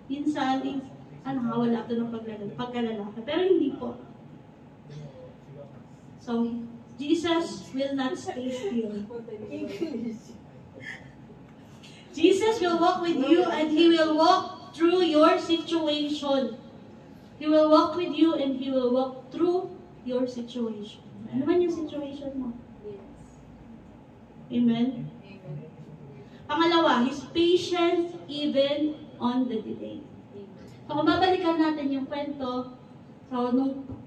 minsan, nakawala ito ng pagkalalaki. Pero hindi po. So, Jesus will not stay still. Jesus will walk with you and He will walk through your situation. He will walk with you and He will walk through your situation. Ano man yung situation mo? Amen? Pangalawa, His patience even on the delay. So, kung babalikan natin yung kwento, so,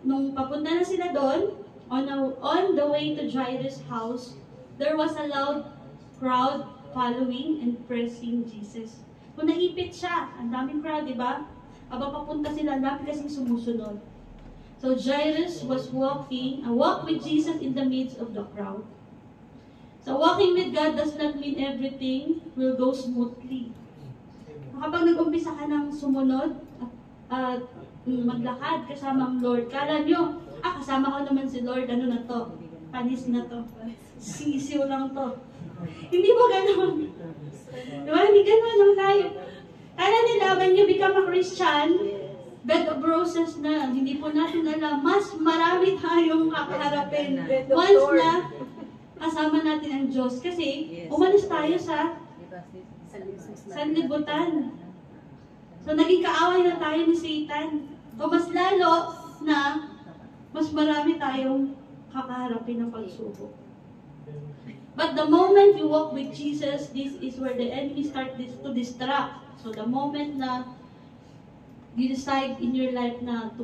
nung papunta na sila doon, on the way to Jairus' house, there was a loud crowd following and pressing Jesus. Kung naipit siya, ang daming crowd, di ba? Aba papunta sila, ang dami kasing sumusunod. So Jairus was walk with Jesus in the midst of the crowd. So walking with God does not mean everything will go smoothly. Kapag nag-umpisa ka ng sumunod at maglakad kasama ang Lord, kala nyo, kasama ko naman si Lord, ano na to? Panis na to. Sisiw lang to. Hindi po ganun. Diba? Hindi ganun lang tayo. Kala nila, when you become a Christian, bed of roses na, hindi po natin alam, mas marami tayong kakaharapin. Once na kasama natin ang Diyos. Kasi, umalis tayo sa sanlibutan. So, naging kaaway na tayo ni Satan. So, mas lalo na mas marami tayong kakaharapin ng pagsubok. But the moment you walk with Jesus, this is where the enemy starts to distract. So the moment na you decide in your life na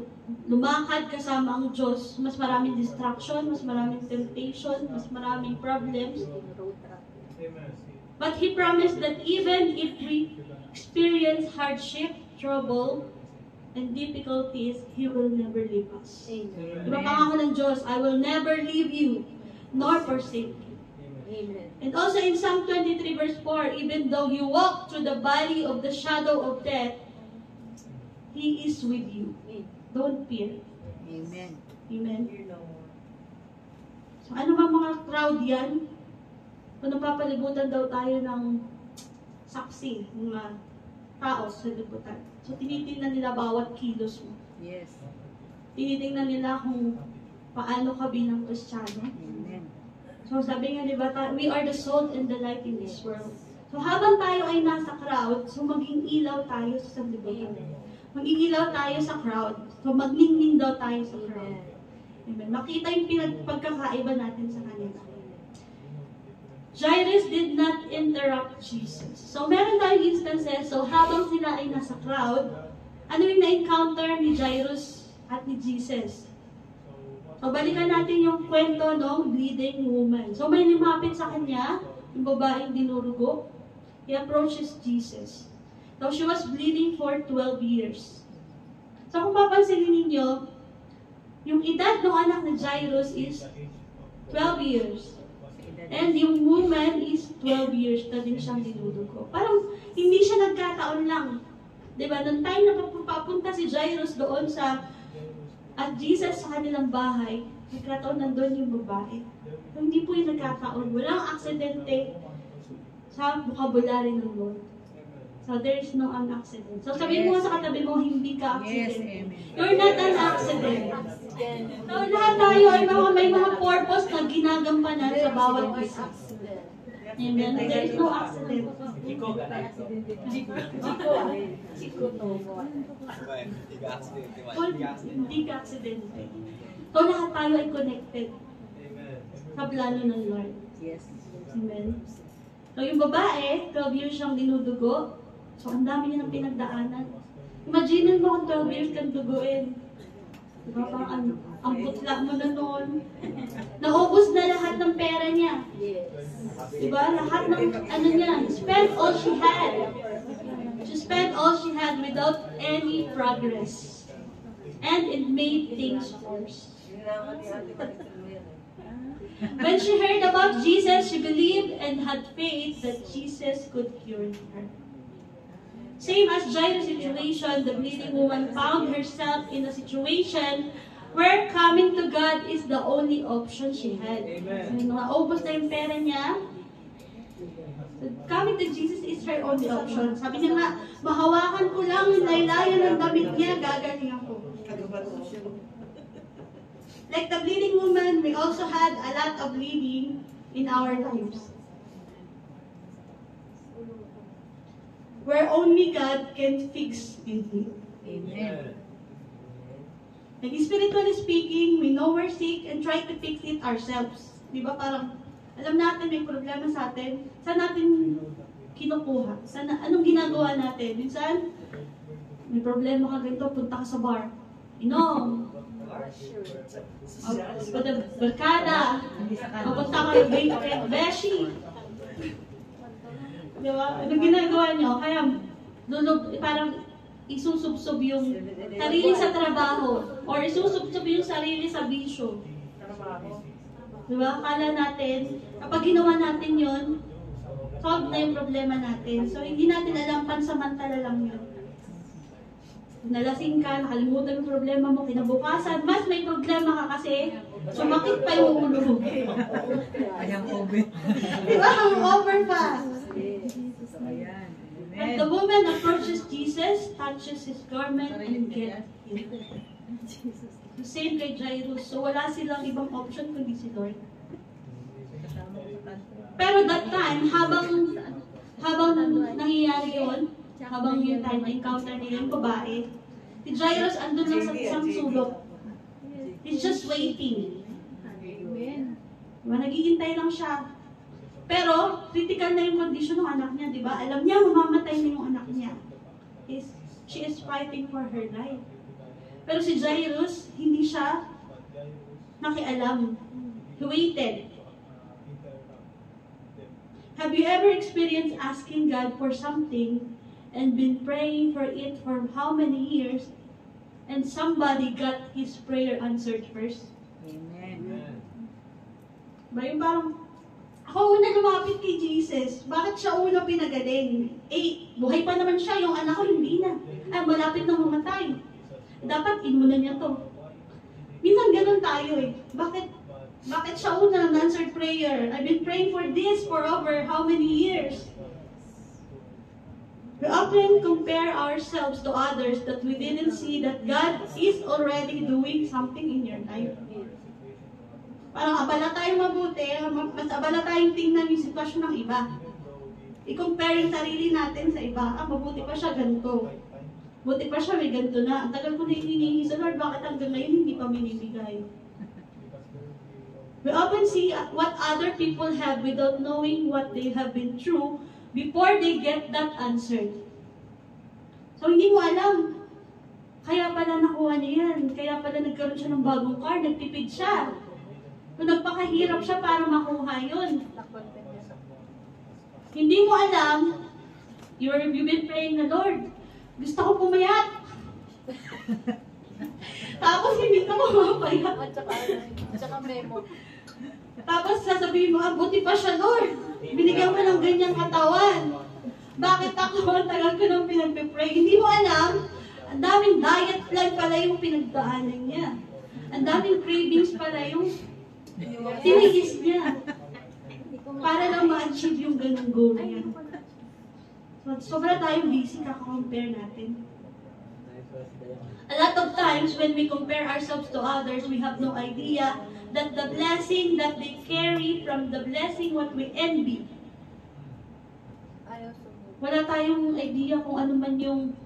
lumakad kasama ang Diyos, mas maraming distraction, mas maraming temptation, mas maraming problems. But He promised that even if we experience hardship, trouble, and difficulties, He will never leave us. Diba pangako ng Diyos, I will never leave you, nor forsake you.
Amen.
And also in Psalm 23 verse 4, even though you walk through the valley of the shadow of death, He is with you. Don't fear.
Amen.
Amen. So ano ba mga crowd yan? Kung napapalibutan daw tayo ng saksi, mga tao sa libutan. So tinitingnan nila bawat kilos mo.
Yes.
Tinitingnan nila kung paano ka bilang Kristiyano.
Amen.
So sabi nga, diba, we are the salt and the light in this world. So habang tayo ay nasa crowd, so maging ilaw tayo sa sanlibutan. Maging ilaw tayo sa crowd. So magningning daw tayo sa crowd. Amen. Makita yung pagkakaiba natin sa kanila. Jairus did not interrupt Jesus. So meron tayong instances, so habang sila ay nasa crowd, ano yung na-encounter ni Jairus at ni Jesus? So, balikan natin yung kwento ng bleeding woman. So, may lumapit sa kanya, yung babaeng dinurugo. He approaches Jesus. So, she was bleeding for 12 years. So, kung papansinin ninyo, yung edad ng anak ni Jairus is 12 years. And yung woman is 12 years na din siyang dinurugo. Parang, hindi siya nagkataon lang. Diba? Nung time na papunta si Jairus doon at Jesus sa kanilang bahay, nagkataon nandun yung babae. So, hindi po yung nagkataon. Walang aksidente sa vocabulary ng Lord. So, there is no an accident. So, sabihin mo sa katabi mo, hindi ka accident. You're not an accident. So, lahat tayo ay may mga purpose na ginagampanan sa bawat isa. Amen. There is no accident. Hindi ka aksidente. So, lahat tayo ay connected sa plano ng Lord.
Yes.
Amen. So, yung babae, 12 years siyang dinudugo. So, ang dami niya ng pinagdaanan. Imagine mo kung 12 years kang duguin. Diba? Parang ang putla mo na noon. Naubos na lahat ng pera niya. Diba? Lahat ng niya. Spent all she had. She spent all she had without any progress. And it made things worse. When she heard about Jesus, she believed and had faith that Jesus could cure her. Same as Jairus' situation, the bleeding woman found herself in a situation where coming to God is the only option she had.
Amen.
Naubos na yung pera niya. Coming to Jesus is her only option. Sabi niya nga, mahawakan ko lang yung laylayan ng damit niya, gagaling ako. Like the bleeding woman, we also had a lot of bleeding in our lives. Where only God can fix and heal.
Amen.
Like spiritually speaking, we know we're sick and try to fix it ourselves. Di ba parang, alam natin may problema sa atin, saan natin kinukuha? Anong ginagawa natin? Minsan, may problema ka ganito, punta ka sa bar. Inom. Barkada. Pupunta ka ng beshi. Di ba? Anong ginagawa nyo? Kaya, parang isusubsob yung sarili sa trabaho or isusubsob yung sarili sa bisyo. Diba? Akala natin, kapag ginawa natin yon, solve na yung problema natin. So, hindi natin alam, pansamantala lang yun. Nalasing ka, nakalimutan yung problema mo, kinabukasan, mas may problema ka kasi sumakit pa yung ulo mo.
Ayang over.
Diba? Ang over pa.
Ayan.
But the woman approaches Jesus, touches his garment, and gets healed. The same kay Jairus. So wala silang ibang option kundi si Lord. Pero that time, habang nangyayari yun, habang yung time na encounter niya yung babae, si Jairus andun lang sa isang sulok. He's just waiting. Diba? Naghihintay lang siya. Pero, critical na yung condition ng anak niya, di ba? Alam niya, mamamatay na yung anak niya. She is fighting for her life. Pero si Jairus, hindi siya nakialam. He waited. Have you ever experienced asking God for something and been praying for it for how many years and somebody got his prayer answered first?
Amen.
Ba yung parang, ako una lumapit kay Jesus. Bakit siya una pinagaling? Buhay pa naman siya. Yung anak ko hindi na. Malapit na mamatay. Dapat inuna niya to. Minsan ganun tayo eh. Bakit siya una answered prayer? I've been praying for this for over how many years? We often compare ourselves to others that we didn't see that God is already doing something in your life. Parang abala tayong mabuti, mas abala tayong tingnan yung sitwasyon ng iba. I-compare yung sarili natin sa iba. Mabuti pa siya ganito. Buti pa siya may ganito na. Ang tagal ko na hinihingi sa Lord, bakit hanggang ngayon hindi pa minibigay? We often see what other people have without knowing what they have been through before they get that answered. So hindi mo alam. Kaya pala nakuha niya yan. Kaya pala nagkaroon siya ng bagong car, nagtipid siya. Kung nagpakahirap siya para makuha yun. Hindi mo alam, you've been praying na, Lord, gusto ko pumayat. Tapos hindi ka mapapayat.
At saka memo.
Tapos sasabihin mo, buti pa siya, Lord. Binigyan mo ng ganyang katawan. Bakit ako? Ang tagal ko nang pinagpipray. Hindi mo alam, ang daming diet plan pala yung pinagdaanan niya. Ang daming cravings pala yung tinigis niya. Para lang ma-achieve yung ganung goal niya. So, sobra tayong busy kaka-compare natin. A lot of times, when we compare ourselves to others, we have no idea that the blessing that they carry from the blessing what we envy. Wala tayong idea kung ano man yung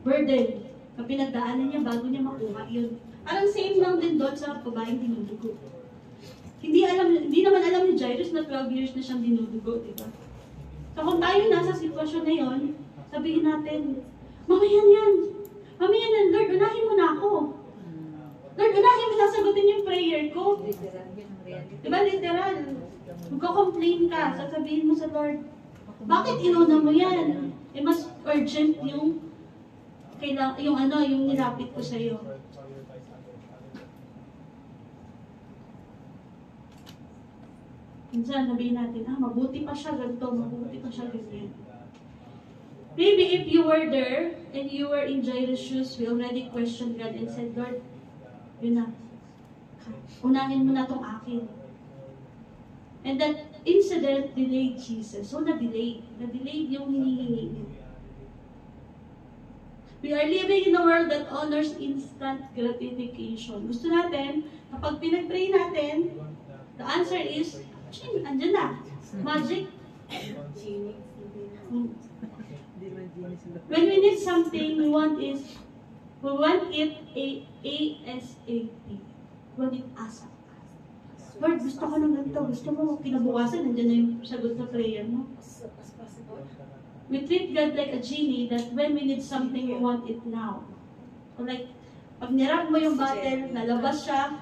burden na pinagdaanan niya bago niya makuha yun. Parang same lang din doon sa babaeng dinudugo. Hindi naman alam ni Jairus na 12 years na siyang dinudugo, di ba? So kung tayo nasa sitwasyon na yon, sabihin natin, mamayan yan, Lord, unahin mo na ako. Lord, unahin mo na sagutin yung prayer ko. Di ba, literal? Magko-complain ka, sasabihin mo sa Lord, bakit inuna mo yan? Mas urgent yung nilapit ko sa'yo. Minsan sabihin natin, mabuti pa siya ganito, mabuti pa siya ganyan. Maybe if you were there and you were in Jairus' shoes, we already questioned God and said, Lord, yun na. Unahin mo na tong akin. And that incident delayed Jesus. So, na-delay. Na-delayed yung hinihingi niya. We are living in a world that honors instant gratification. Gusto natin, kapag pinag-pray natin, the answer is, andyan na. Magic. When we need something, we want it ASAP. We want it ASAP. Lord, gusto ko ng ganito. Gusto mo, kinabukasan, nandiyan na yung sagot na prayer mo. We treat God like a genie that when we need something, we want it now. So like, pag nirap mo yung bottle, nalabas siya,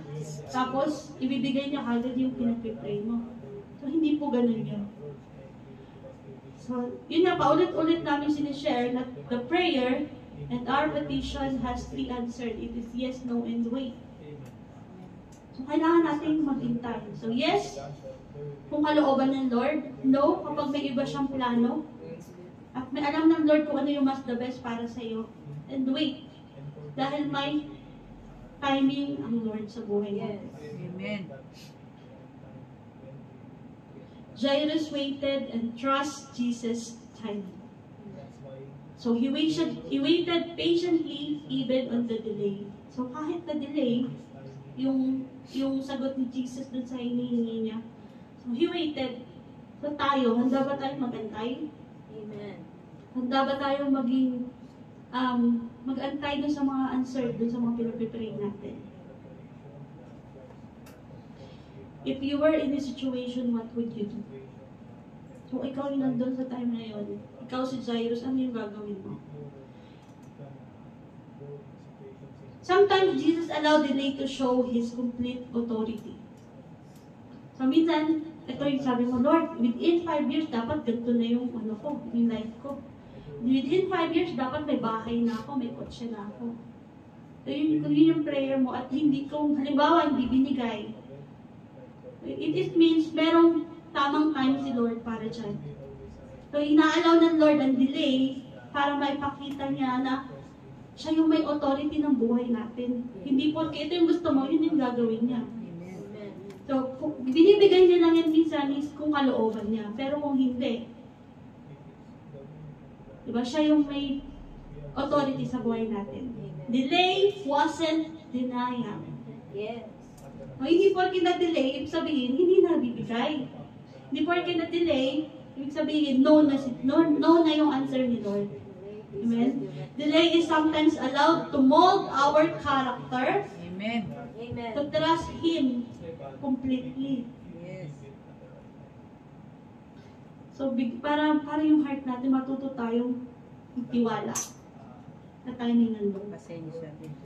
tapos ibibigay niya kagad yung pinag-pray mo. So, hindi po ganun yun. So, yun nga, paulit-ulit namin sinishare na the prayer and our petition has three answers. It is yes, no, and wait. So, kailangan natin maghintay. So, yes, kung kalooban ng Lord. No, kapag may iba siyang plano. At may alam ng Lord kung ano yung mas the best para sa iyo. And wait. Dahil may timing ang Lord sa buhay natin.
Amen.
Jairus waited and trust Jesus' timing. So he waited patiently even on the delay. So kahit na delay, yung sagot ni Jesus dun sa hinihingi niya. So he waited. So tayo, handa ba tayo magantay?
Amen.
Handa ba tayo maging mag-antay dun sa mga answer, dun sa mga pinag-pray natin? If you were in a situation, what would you do? So, ikaw yung nandun sa time na yun. Ikaw si Jairus, ano yung gagawin mo? Sometimes, Jesus allowed delay to show His complete authority. So, minsan, ito yung sabi mo, Lord, within 5 years, dapat ganito na yung, yung life ko. Within 5 years, dapat may bahay na ako, may kotse na ako. So, kung yun yung prayer mo, at hindi kung, halimbawa, hindi binigay, it means merong tamang time si Lord para dyan. So, inaalaw ng Lord ang delay para maipakita niya na siya yung may authority ng buhay natin. Hindi porque ito yung gusto mo, yun yung gagawin niya. So, binibigay niya lang yan minsan is kung kalooban niya. Pero kung hindi, diba, siya yung may authority sa buhay natin. Delay wasn't denial.
Yes.
O, hindi porke na-delay, ibig sabihin, hindi na bibigay. Hindi porke na-delay, ibig sabihin, no na yung answer ni Lord. Amen? Delay is sometimes allowed to mold our character.
Amen.
Amen.
To trust Him completely.
Yes.
So, para yung heart natin, matuto tayong magtiwala sa timing ng Lord.
Pasensya din.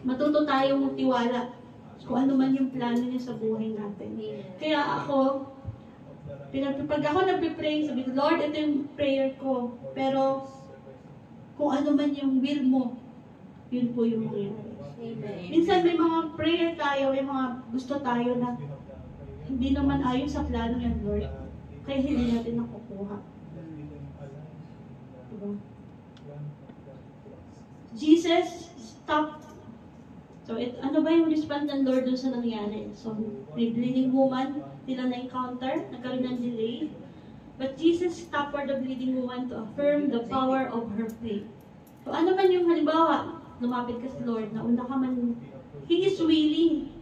Matuto tayong magtiwala kung ano man yung plano niya sa buhay natin. Kaya ako, pag ako nagpipray, sabi ko, Lord, ito yung prayer ko. Pero, kung ano man yung will mo, yun po yung mangyayari.
Amen.
Minsan may mga prayer tayo, may mga gusto tayo na hindi naman ayon sa plano ng Lord. Kaya hindi natin nakukuha. Diba? Jesus stopped. So, ano ba yung response ng Lord dun sa nangyari? So, may bleeding woman, nila na-encounter, nagkaroon ng delay. But Jesus stopped for the bleeding woman to affirm the power of her faith. So, ano man yung halimbawa, lumapit ka sa Lord, nauna ka man, He is willing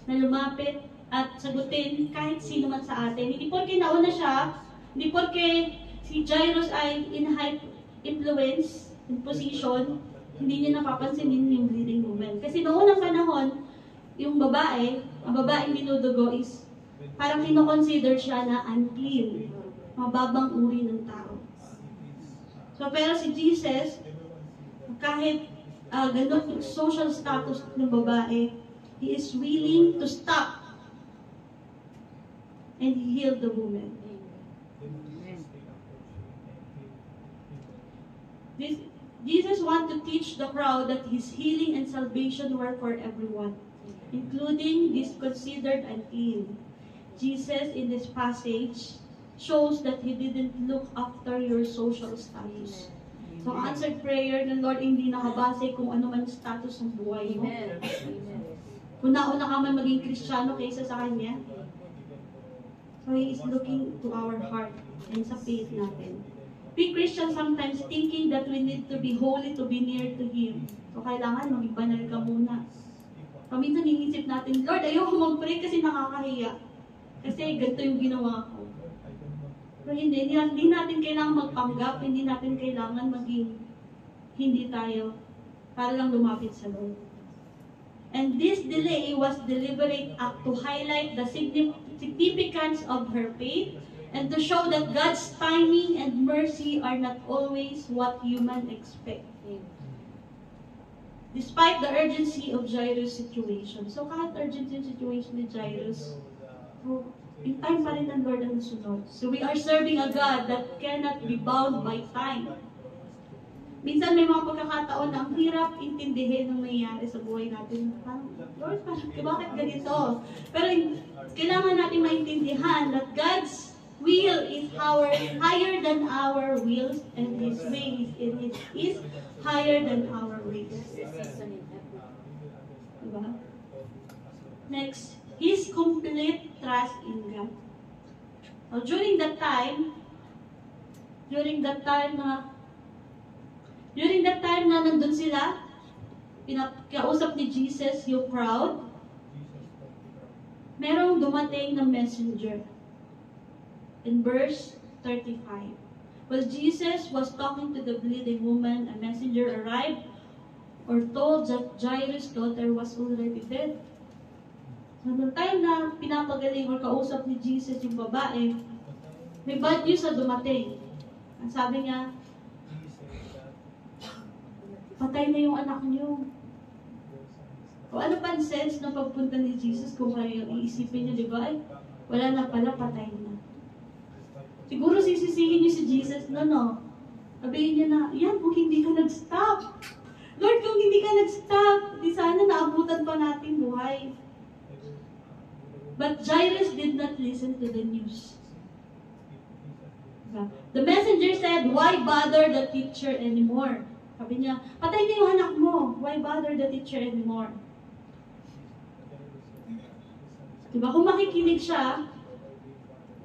na lumapit at sagutin kahit sino man sa atin. Hindi porke nauna siya, hindi porke si Jairus ay in high influence, in position, hindi niya napapansinin yung bleeding woman. Kasi noong unang panahon, yung babae, ang babaeng dinudugo is parang kinoconsider siya na unclean, mababang uri ng tao. So, pero si Jesus, kahit ganun yung social status ng babae, He is willing to stop and heal the woman. Jesus wanted to teach the crowd that His healing and salvation were for everyone, including these considered unclean. Jesus in this passage shows that He didn't look after your social status. So, answered prayer ng Lord hindi nakabase kung ano man status ng buhay mo.
Amen. Amen.
Kung nauna ka man maging Kristiyano kaysa sa Kanya. So, He is looking to our heart and sa faith natin. We Christians sometimes thinking that we need to be holy to be near to Him. So, kailangan maging banal ka muna. Paminsan iniisip natin, Lord, ayoko mag-pray kasi nakakahiya. Kasi ganito yung ginawa ko. Pero hindi natin kailangan magpanggap, hindi natin kailangan maging hindi tayo para lang lumapit sa Lord. And this delay was deliberate act to highlight the significance of her faith and to show that God's timing and mercy are not always what human expect. Despite the urgency of Jairus' situation. So kahit urgent yung situation ni Jairus, so, in time pa rin ng Lord ang sunod. So we are serving a God that cannot be bound by time. Minsan may mga pagkakataon na ang hirap intindihin ng nangyayari sa buhay natin. Parang, Lord, bakit ganito? Pero kailangan natin maintindihan that God's will is higher than our wills and His ways is higher than our ways. Diba? Next, His complete trust in God. So, during that time na nandun sila, pinakausap ni Jesus yung crowd, merong dumating na messenger. In verse 35. While Jesus was talking to the bleeding woman, a messenger arrived or told that Jairus' daughter was already dead. So, noong time na pinapagaling or kausap ni Jesus yung babae, may bad news na dumating. Ang sabi niya, patay na yung anak niyo. O ano pa ang sense ng pagpunta ni Jesus kung ano yung iisipin niyo, di ba? Ay, wala na pala, patay na. Siguro sisisihin niyo si Jesus, no. Sabihin niya na, yan, kung hindi ka nag-stop. Lord, kung hindi ka nag-stop, di sana naabutan pa natin buhay. But Jairus did not listen to the news. The messenger said, why bother the teacher anymore? Sabi niya, patay na yung anak mo. Why bother the teacher anymore? Diba? Kung makikinig siya,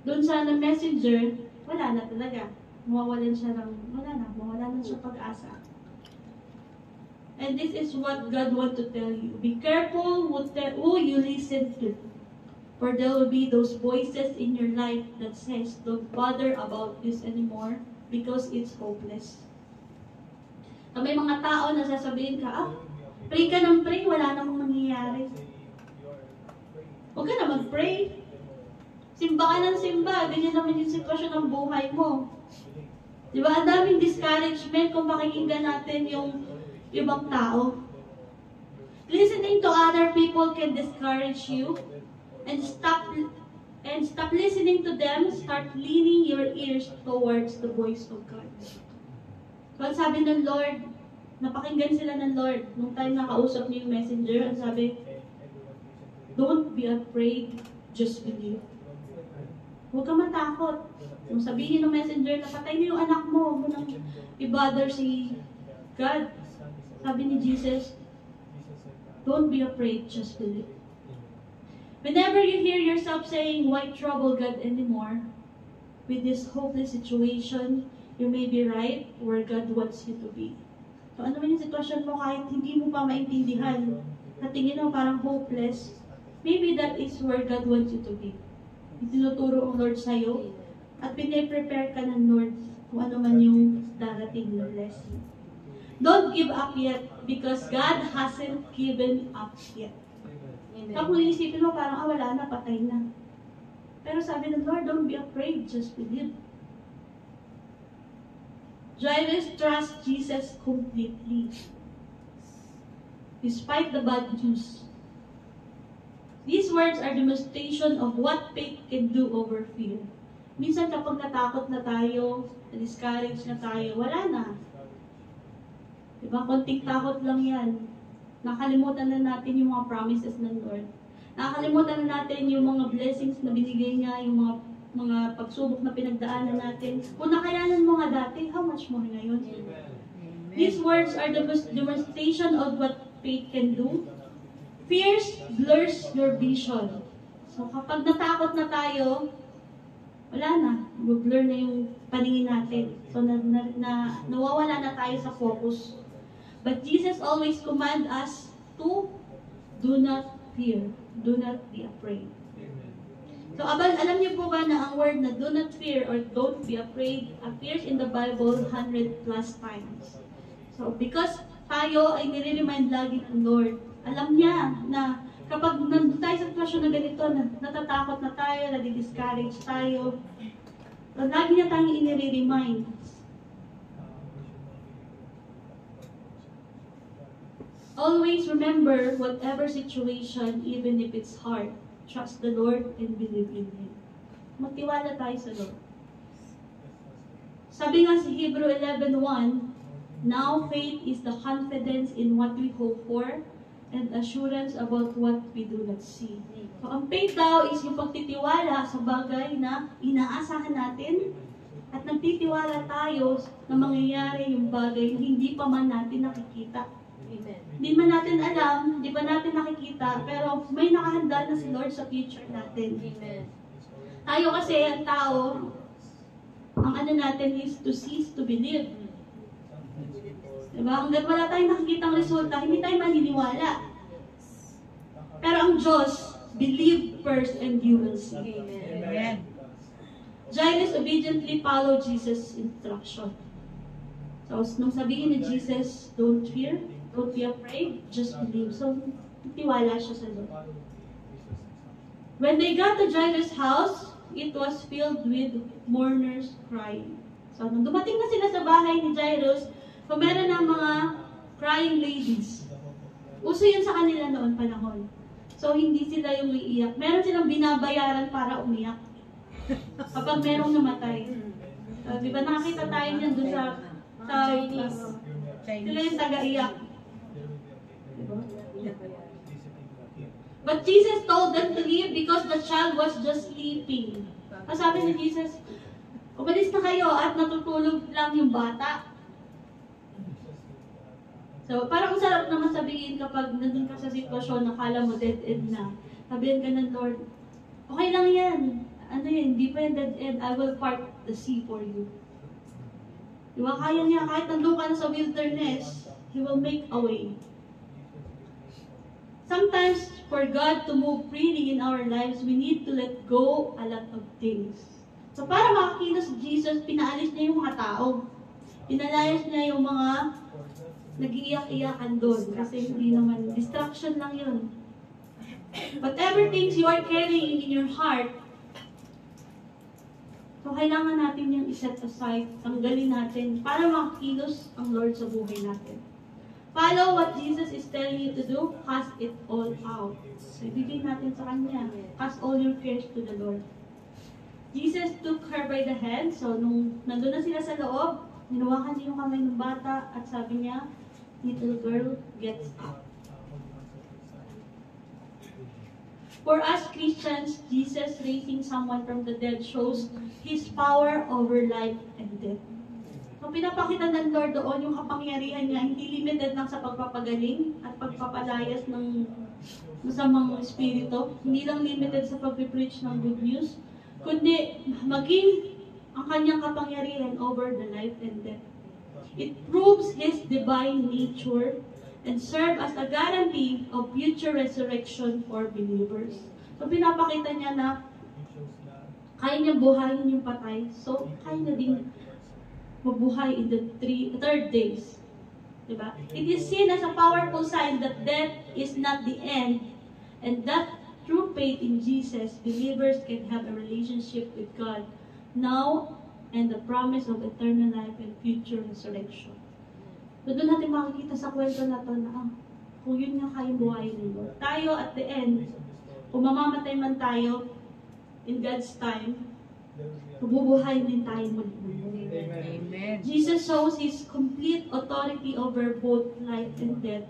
doon sa messenger, wala na talaga. Mawawalan siya pag-asa. And this is what God wants to tell you. Be careful who you listen to. For there will be those voices in your life that says, don't bother about this anymore because it's hopeless. So, may mga tao na sasabihin ka, pray ka ng pray, wala namang mangyayari. Huwag ka na mag-pray. Simba ka ng simba, ganyan naman yung sitwasyon ng buhay mo. Di ba? Ang daming discouragement kung pakikinggan natin yung ibang tao. Listening to other people can discourage you. And stop listening to them, start leaning your ears towards the voice of God. So, sabi ng Lord, napakinggan sila ng Lord. Nung time nakausap niyo yung messenger, ang sabi, don't be afraid, just believe. Huwag ka matakot. Nung sabihin ng messenger, napatay niyo yung anak mo, huwag mo nang i-bother si God. Sabi ni Jesus, don't be afraid, just believe. Whenever you hear yourself saying, why trouble God anymore? With this hopeless situation, you may be right where God wants you to be. So ano man yung sitwasyon mo, kahit hindi mo pa maintindihan, at tingin mo parang hopeless, maybe that is where God wants you to be. Itinuturo ang Lord sa'yo, at piniprepare ka ng Lord kung ano man yung darating na blessing. Don't give up yet, because God hasn't given up yet. Kung iisipin mo, parang, wala na, patay na. Pero sabi ng Lord, don't be afraid, just believe. Jairus trusts Jesus completely. Despite the bad news. These words are demonstration of what faith can do over fear. Minsan kapag natakot na tayo, na-discourage na tayo, wala na. Diba? Konting takot lang yan. Nakalimutan na natin yung mga promises ng Lord. Nakakalimutan na natin yung mga blessings na binigay niya, yung mga pagsubok na pinagdaanan natin. Kung nakayanan mo nga dati, how much more ngayon? These words are the demonstration of what faith can do. Fears blurs your vision. So kapag natakot na tayo, wala na. Blur na yung paningin natin. So nawawala na tayo sa focus. But Jesus always command us to do not fear. Do not be afraid. So, alam niyo po ba na ang word na do not fear or don't be afraid appears in the Bible 100 plus times. So, because tayo ay nire-remind lagi ng Lord, alam niya na kapag nandun tayo sa sitwasyon na ganito, natatakot na tayo, nadi-discourage tayo, so, lagi niya tayong inire-remind. Always remember whatever situation, even if it's hard, trust the Lord and believe in Him. Magtiwala tayo sa Lord. Sabi nga sa Hebrew 11:1, now faith is the confidence in what we hope for and assurance about what we do not see. So, ang faith daw is yung pagtitiwala sa bagay na inaasahan natin at nagtitiwala tayo na mangyayari yung bagay na hindi pa man natin nakikita.
Amen.
Hindi man natin alam, hindi pa natin nakikita, pero may nakahanda na si Lord sa future natin.
Amen.
Tayo kasi, ang tao, ang ano natin is to cease to believe. Diba? Hanggang wala tayong nakikitang resulta, hindi tayo maniniwala. Pero ang Diyos, believe first and you will see.
Amen.
Amen.
Jairus obediently followed Jesus' instruction. So, nung sabihin ni Jesus, don't fear, don't be afraid, just believe. So, tiwala siya sa Lord. When they got to Jairus' house, it was filled with mourners crying. So, nung dumating na sila sa bahay ni Jairus, meron ng mga crying ladies. Uso yun sa kanila noon panahon. So, hindi sila yung iiyak. Meron silang binabayaran para umiyak. Kapag merong namatay. Di ba nakakita tayo niyan dun sa
Chinese.
sila yung taga-iyak. Diba? But Jesus told them to leave because the child was just sleeping. Sabi ni Jesus, umalis na kayo at natutulog lang yung bata. So, parang sarap naman sabihin kapag nandun ka sa sitwasyon na kala mo dead end na. Sabihin ka ng Lord, okay lang yan. Ano yan, hindi pa yan dead end. I will part the sea for you. Diba, kaya niya, kahit nandun ka na sa wilderness, He will make a way. Sometimes, for God to move freely in our lives, we need to let go a lot of things. So, para makakilos si Jesus, pinaalis niya yung mga tao. Pinalayas niya yung mga nag-iiyak-iyakan doon. Kasi hindi naman, distraction lang yun. Whatever things you are carrying in your heart, so kailangan natin yung iset aside, tanggalin natin para makakilos ang Lord sa buhay natin. Follow what Jesus is telling you to do. Cast it all out. So, ibigay natin sa Kanya. Cast all your cares to the Lord. Jesus took her by the hand. So, nung nandun na sila sa loob, hinawakan niya yung kamay ng bata at sabi niya, little girl, get up. For us Christians, Jesus raising someone from the dead shows His power over life and death. So, pinapakita ng Lord doon yung kapangyarihan niya, hindi limited lang sa pagpapagaling at pagpapalayas ng masamang espiritu. Hindi lang limited sa pag-preach ng good news, kundi maging ang kanyang kapangyarihan over the life and death. It proves His divine nature and serve as a guarantee of future resurrection for believers. So, pinapakita niya na kaya niya buhayin yung patay. So, kaya niya din mabuhay in the third days. Diba? It is seen as a powerful sign that death is not the end and that through faith in Jesus, believers can have a relationship with God now and the promise of eternal life and future resurrection. So, doon natin makikita sa kwento na to na kung yun nga kayong buhayin ng Lord. Tayo at the end, kung mamamatay man tayo in God's time, bubuhayin din tayo muli.
Amen.
Jesus shows His complete authority over both life and death,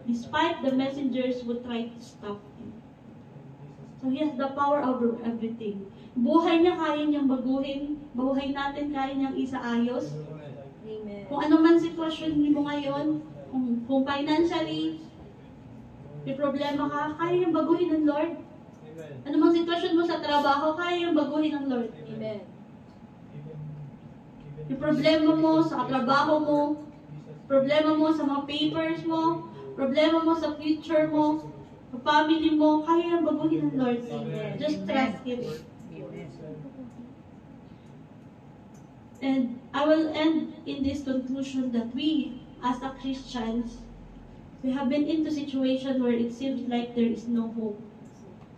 despite the messengers who tried to stop Him. So He has the power over everything. Buhay niya kaya niyang baguhin. Buhay natin kaya niyang isaayos.
Amen.
Kung ano man sitwasyon mo ngayon, kung financially, may problema ka, kaya niyang baguhin ng Lord. Ano mang sitwasyon mo sa trabaho, kaya niyang baguhin ng Lord.
Amen.
Yung problema mo sa trabaho mo, problema mo sa mga papers mo, problema mo sa future mo, sa family mo, kaya niyang baguhin ng Lord. Just trust Him. And I will end in this conclusion that we, as a Christians, we have been into situation where it seems like there is no hope.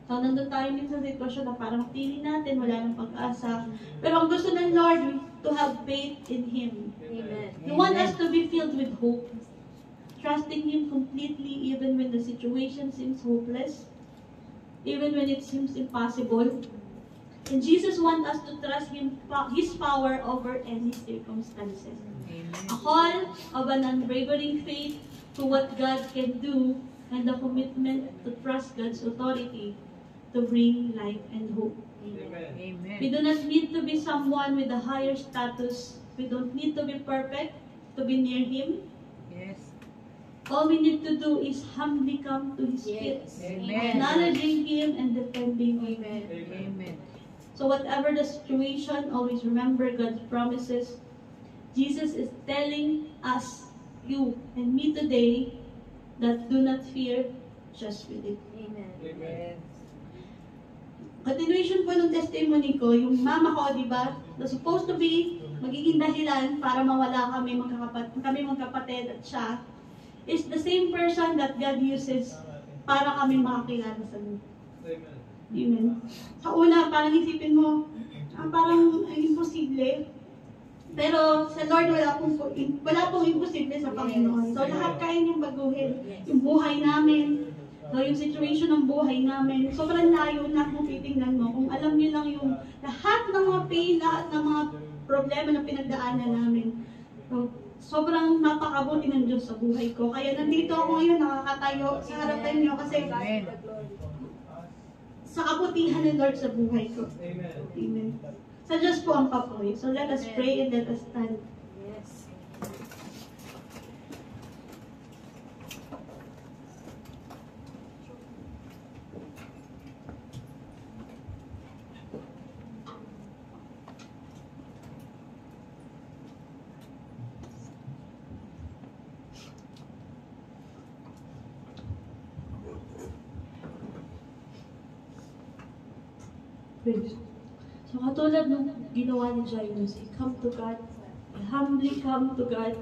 So, nandun tayo minsan sa sitwasyon na parang feeling natin, wala nang pag-asa. Pero ang gusto ng Lord, to have faith in Him.
Amen.
He wants us to be filled with hope. Trusting Him completely even when the situation seems hopeless. Even when it seems impossible. And Jesus wants us to trust His power over any circumstances. A call of an unwavering faith to what God can do and the commitment to trust God's authority to bring life and hope.
Amen.
We do not need to be someone with a higher status. We don't need to be perfect to be near Him.
Yes.
All we need to do is humbly come to His feet,
Yes.
Amen.
acknowledging Him and defending Him.
Amen.
Amen.
So whatever the situation, always remember God's promises. Jesus is telling us, you and me today, that do not fear, just believe.
Amen.
Amen.
Continuation po ng testimony ko, yung mama ko, di ba, na supposed to be magiging dahilan para mawala kami magkapatid at siya, is the same person that God uses para kami makakilala sa Lord. Amen. Sa una, parang isipin mo, parang imposible. Pero sa Lord, wala pong imposible sa Panginoon. So lahat kaya niyang baguhin. Yung buhay namin, so, yung situation ng buhay namin, sobrang layo na kung titingnan mo. Kung alam niyo lang yung lahat ng mga pain, lahat ng mga problema na pinagdaanan namin. So, sobrang napakabuti ng Diyos sa buhay ko. Kaya nandito ako ngayon, nakakatayo sa harapan niyo kasi
Amen.
sa kabutihan ng Lord sa buhay ko. Amen. Sa Diyos po ang papuri. So let us pray and let us stand.
Yes.
So katulad nung ginawa ni Jairus, come to God, humbly come to God,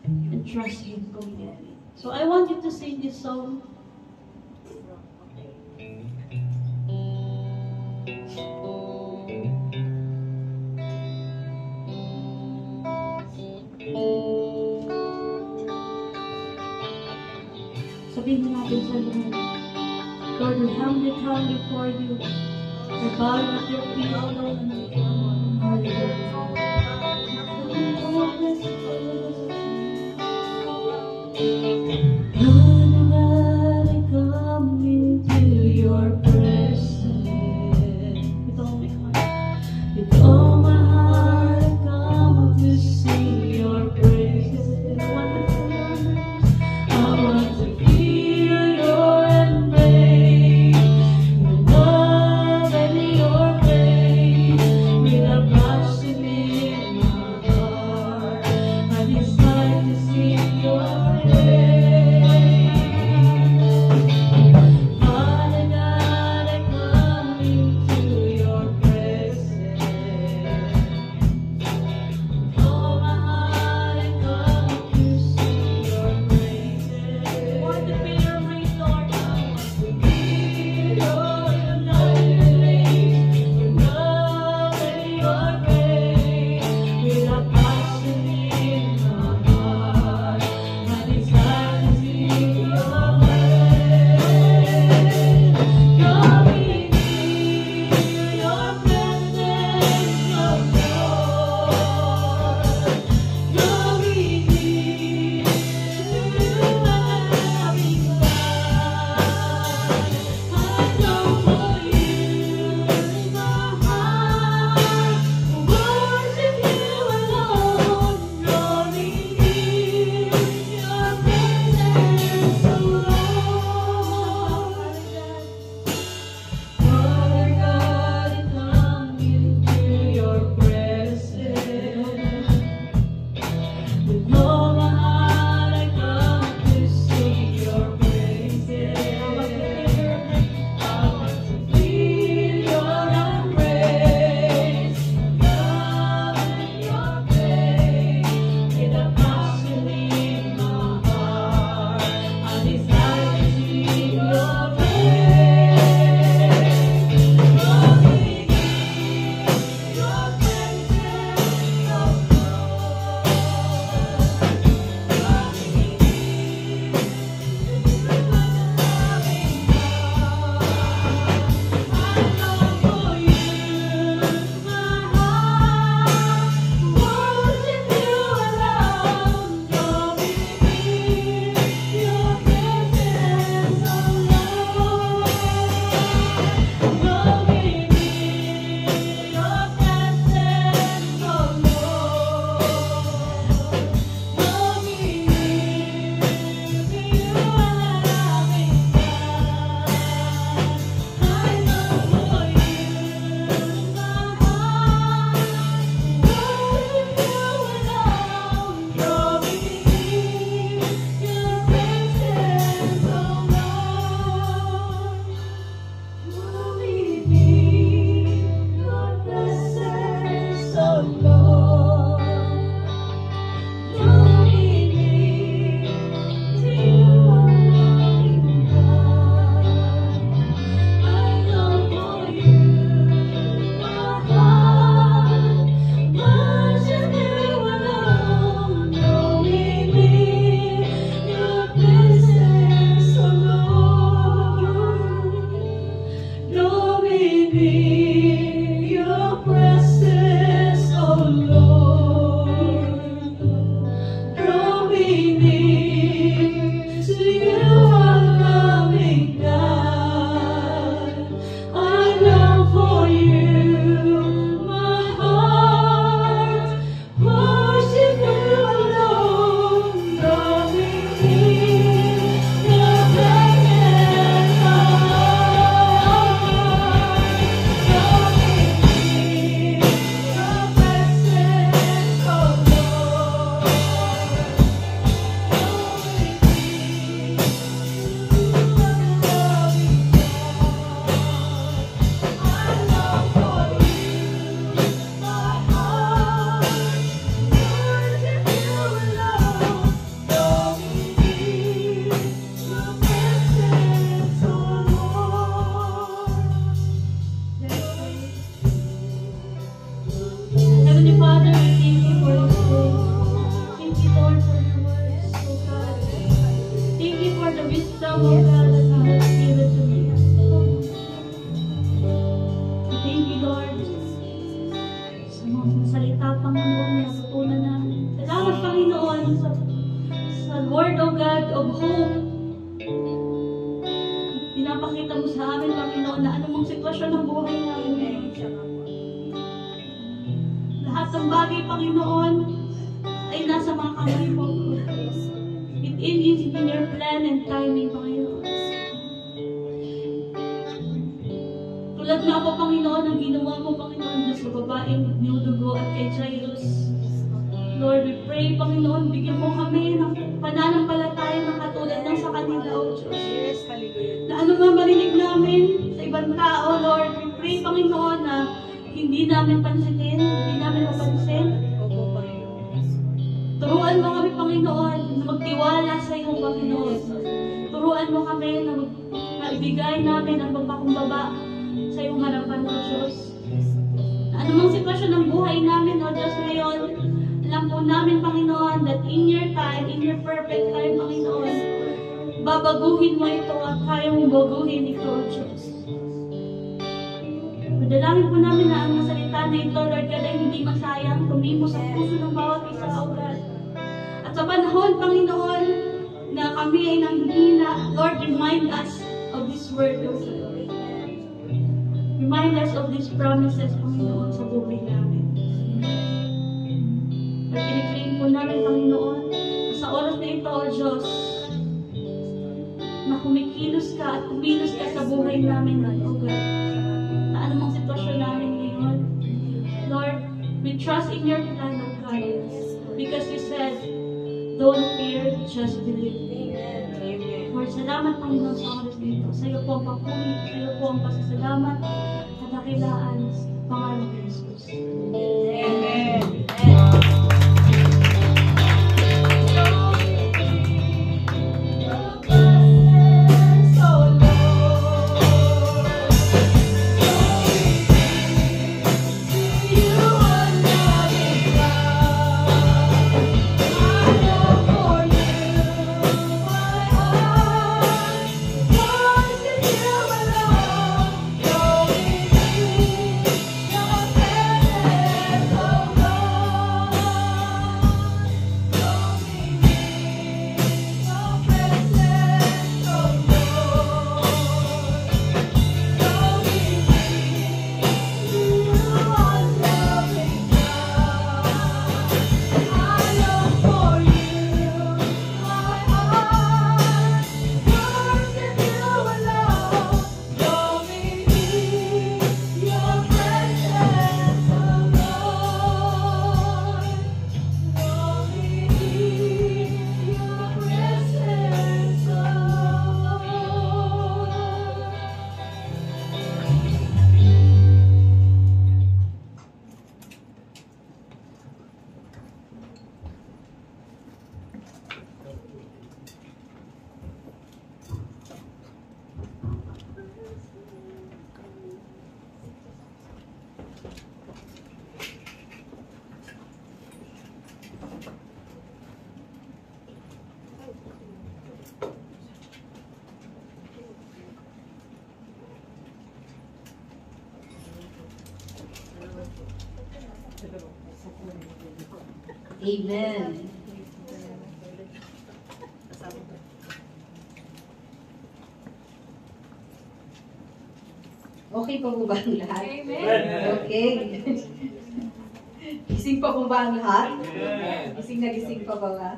and trust Him completely. So I want you to sing this song. Sabihin natin sa Lord, Lord, we humbly come before you. We're bowing at your feet. Lord, I come into your presence. With all my heart, I come to sing your praises. I want to feel your embrace, your love and your grace, with a passion in my heart. I desire to sing your praise. Father God, I come into your presence. With all my heart, I come to sing your praises. the wisdom of God that you have given to me. Thank you, Lord, sa mga salita, Panginoon, na natutunan namin. Salamat, Panginoon, sa Word of God of hope. Pinapakita mo sa amin, Panginoon, na anumang sitwasyon ng buhay namin ngayon. Lahat ng bagay, Panginoon, ay nasa mga kamay mo. It is in your plan and timing, Panginoon. Tulad nga po, Panginoon, ang ginawa mo, Panginoon, sa babaeng niudugo at kay Jairus. Lord, we pray, Panginoon, bigyan mo kami ng pananampalataya na katulad ng sa kanila, O Diyos.
Yes, hallelujah.
Na ano nga marinig namin sa ibang tao, Lord, we pray, Panginoon, na hindi namin pansinin, hindi namin mapansin.
Opo, Panginoon.
Turuan mo kami, Panginoon, na magtiwala sa iyo, Panginoon. Turuan mo kami na maibigay namin ang pagpakumbaba sa iyong harapan, O Diyos. Na anumang sitwasyon ng buhay namin, O Diyos, ngayon, alam po namin, Panginoon, that in your time, in your perfect time, Panginoon, babaguhin mo ito at kaya mong baguhin ito, O Diyos. Madalangin po namin na ang salita na ito, Lord God, ay hindi masayang tumimo sa puso ng bawat isa, O God. At sa panahon, Panginoon, na kami ay nanghihina, Lord, remind us of this word, O God. Remind us of these promises, Panginoon, sa buhay namin. At kiniklaim po namin, Panginoon, na sa oras na ito, O Diyos, na kumikilos ka at kumilos ka sa buhay namin, O God. Na anumang sitwasyon namin ngayon. Lord, we trust in your plan, O God. Because you said, don't fear, just believe. Lord, salamat, Panginoon, sa oras na ito. Sa iyo po ang papuri, sa iyo po ang pasasalamat at dakilaan sa pangalan ni Jesus.
Amen.
Amen. Okay pa po ba ang lahat?
Amen.
Okay. Gising pa po ba ang lahat? Gising na gising pa ba ba?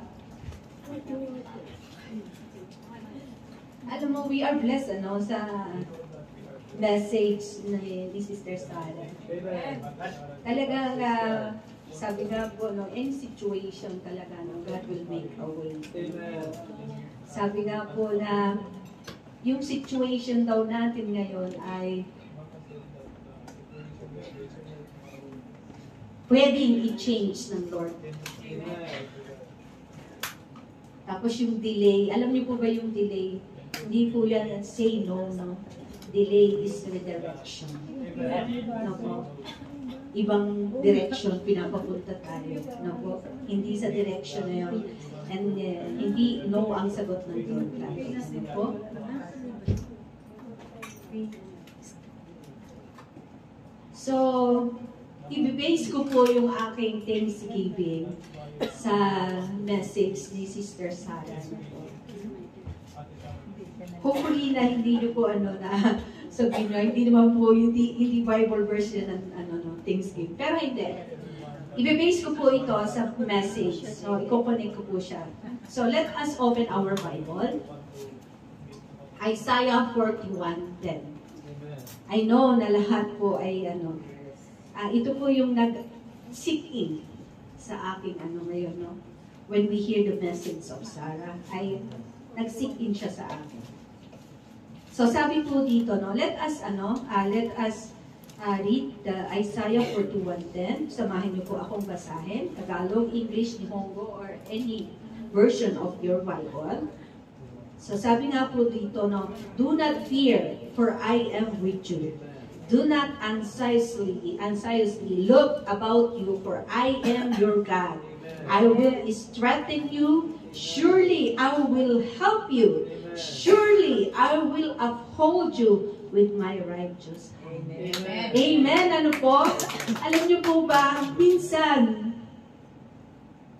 Alam mo, we are blessed, ano, sa message ni Sister Sarah. Talagang, sabi nga po, no, any situation talaga, no, God will make a way. Sabi nga po na, yung situation daw natin ngayon ay pwedeng i-change ng Lord. Tapos yung delay, alam niyo po ba yung delay? Hindi po yan say no, no. Delay is redirection. No po. ibang direction pinapapunta tayo. No po? Hindi sa direction na yun. And hindi no ang sagot ng Lord lagi. Ano po? So, i-base ko po yung aking Thanksgiving sa message ni Sister Sarah. Hopefully na hindi nyo po na sabihin nyo, hindi naman po, hindi Bible version ng Thanksgiving. Pero hindi. I-base ko po ito sa message. So, i-connect ko po siya. So, let us open our Bible. Isaiah 41:10. I know na lahat po ay ito po yung nag-sit in sa aking ngayon, no? When we hear the message of Sarah, ay nag-sit in siya sa akin. So sabi po dito, no, let us read the Isaiah 41:10. Samahin niyo po akong basahin, Tagalog, English, Nihongo, or any version of your Bible. So sabi nga po dito, no, do not fear, for I am with you. Do not anxiously look about you, for I am your God. I will strengthen you. Surely I will help you. Surely I will uphold you with my righteous hand.
Amen.
Amen. Ano po? Alam niyo po ba, minsan,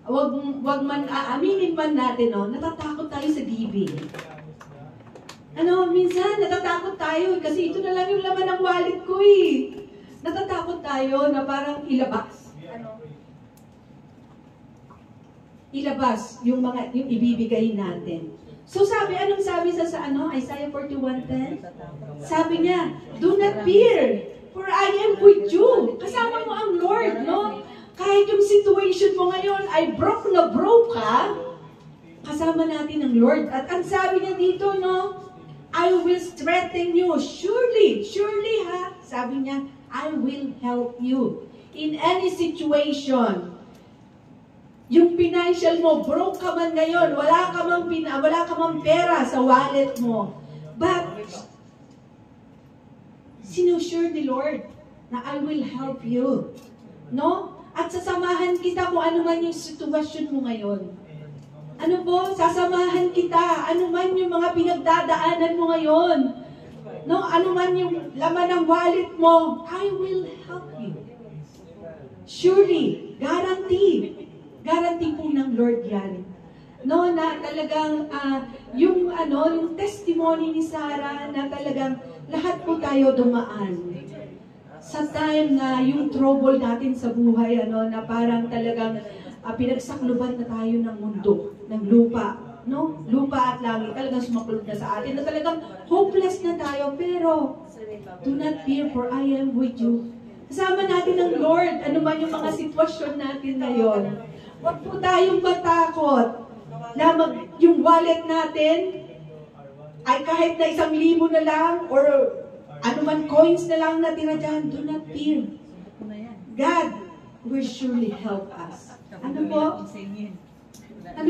wag man aaminin man natin, no, natatakot tayo sa giving. Minsan natatakot tayo kasi ito na lang yung laman ng wallet ko eh. Natatakot tayo na parang ilabas yung ibibigay natin. So anong sabi sa Isaiah 41:10? Sabi niya, do not fear, for I am with you. Kasama mo ang Lord, no? Kahit yung situation mo ngayon ay broke ka, kasama natin ang Lord. At ang sabi niya dito, no, I will strengthen you. Surely, sabi niya, I will help you. In any situation, yung financial mo, broke ka man ngayon, wala ka mang pera sa wallet mo. But, sinusure ni Lord na I will help you. No? At sasamahan kita kung ano man yung sitwasyon mo ngayon. Ano po? Sasamahan kita. Ano man yung mga pinagdadaanan mo ngayon. No? Ano man yung laman ng wallet mo, I will help you. Surely, guarantee. Guarantee po ng Lord yan. No, na talagang yung testimony ni Sarah na talagang lahat po tayo dumaan. Sa time na yung trouble natin sa buhay, na parang talagang pinagsakluban na tayo ng mundo, ng lupa, no? Lupa at langit, talagang sumaklod na sa atin, na talagang hopeless na tayo, pero do not fear, for I am with you. Kasama natin ang Lord, ano man yung mga sitwasyon natin ngayon. Huwag po tayong matakot na yung wallet natin ay kahit na 1,000 na lang or ano man coins na lang natira dyan, do not fear. God will surely help us. Ano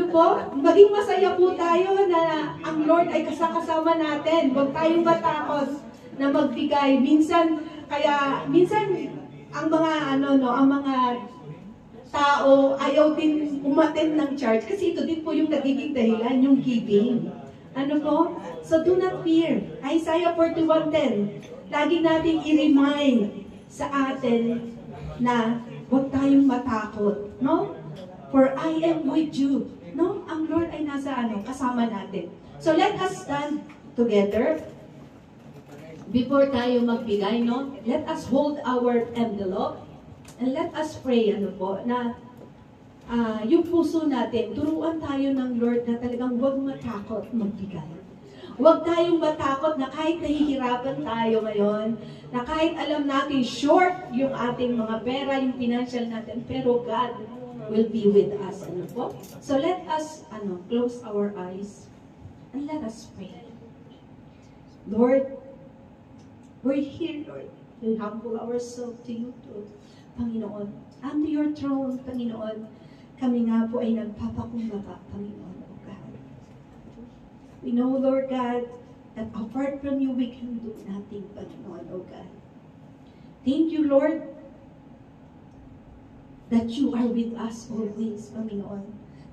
po? Maging masaya po tayo na ang Lord ay kasama natin. Huwag tayong matakot na magbigay. Minsan ang mga ang mga tao ayaw din umattend ng church kasi ito din po yung nagiging dahilan, yung giving. Ano po? So do not fear. Isaiah 41:10. Lagi nating i-remind sa atin na huwag tayong matakot, no? For I am with you. No? Ang Lord ay nasa kasama natin. So let us stand together. Before tayo magbigay, no? Let us hold our envelope and let us pray, na yung puso natin, turuan tayo ng Lord na talagang huwag matakot magbigay. Huwag tayong matakot na kahit nahihirapan tayo ngayon, na kahit alam natin short yung ating mga pera, yung financial natin, pero God will be with us. So let us close our eyes and let us pray. Lord, we're here, Lord. We humble ourselves to you, Lord. Panginoon, under your throne, Panginoon, kami nga po ay nagpapakumbaba, Panginoon, O God. We know, Lord God, that apart from you, we can do nothing, Panginoon, O God. Thank you, Lord, that you are with us always, Panginoon.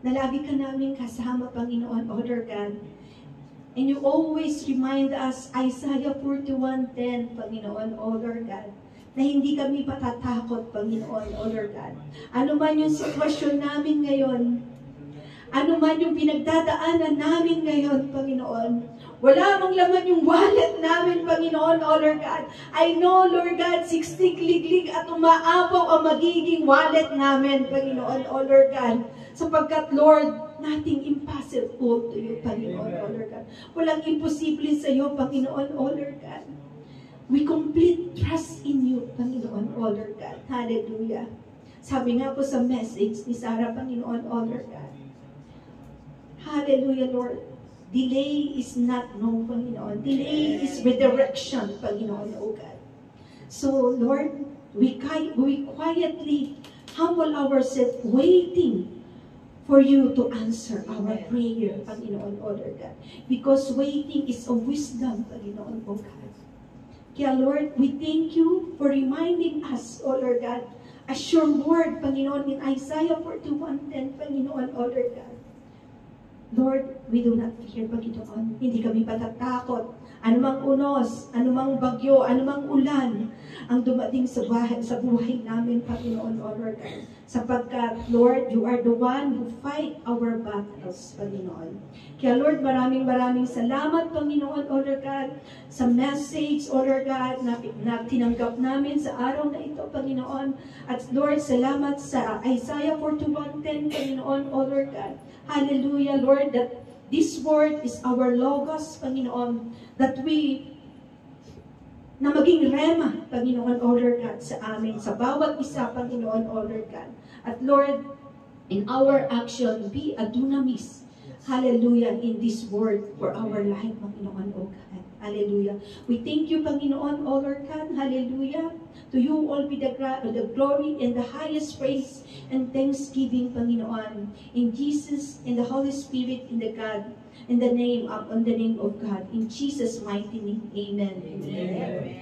Na lagi ka namin kasama, Panginoon, O Lord God. And you always remind us, Isaiah 41:10, Panginoon, O Lord God, na hindi kami patatakot, Panginoon, O Lord God. Ano man yung sitwasyon namin ngayon, ano man yung pinagdadaanan namin ngayon, Panginoon, wala mang laman yung wallet namin, Panginoon, O Lord God. I know, Lord God, siksik-liglig at umaapaw ang magiging wallet namin, Panginoon, O Lord God. Sapagkat, Lord, nothing impossible to you, Panginoon, O Lord God. Walang imposible sa iyo, Panginoon, O Lord God. We complete trust in you, Panginoon, O Lord God. Hallelujah. Sabi nga po sa message ni Sarah, Panginoon, O Lord God. Hallelujah, Lord. Delay is not no, Panginoon. Delay is redirection, Panginoon, O God. So, Lord, we quietly humble ourselves, waiting for you to answer our prayer, Panginoon, O Lord God. Because waiting is a wisdom, Panginoon, O God. Kaya, Lord, we thank you for reminding us, O Lord God, as your word, Panginoon, in Isaiah 41:10, Panginoon, O Lord God. Lord, we do not fear, Panginoon. Hindi kami patatakot. Anumang unos, anumang bagyo, anumang ulan ang dumating sa buhay namin, Panginoon, O Lord God. Sapagkat, Lord, you are the one who fight our battles, Panginoon. Kaya, Lord, maraming salamat, Panginoon, O Lord God, sa message, O Lord God, na tinanggap namin sa araw na ito, Panginoon. At, Lord, salamat sa Isaiah 41:10, Panginoon, O Lord God. Hallelujah, Lord, that this word is our logos, Panginoon, that na maging rema, Panginoon, O Lord God, sa amin, sa bawat isa, Panginoon, O Lord God. At Lord, in our action, be a dunamis, hallelujah, in this word for our life, Panginoon, O God. Hallelujah. We thank you, Panginoon, O Lord God, hallelujah. To you all be the glory and the highest praise and thanksgiving, Panginoon. In Jesus, in the Holy Spirit, in the name of God. In Jesus' mighty name, amen.
Amen.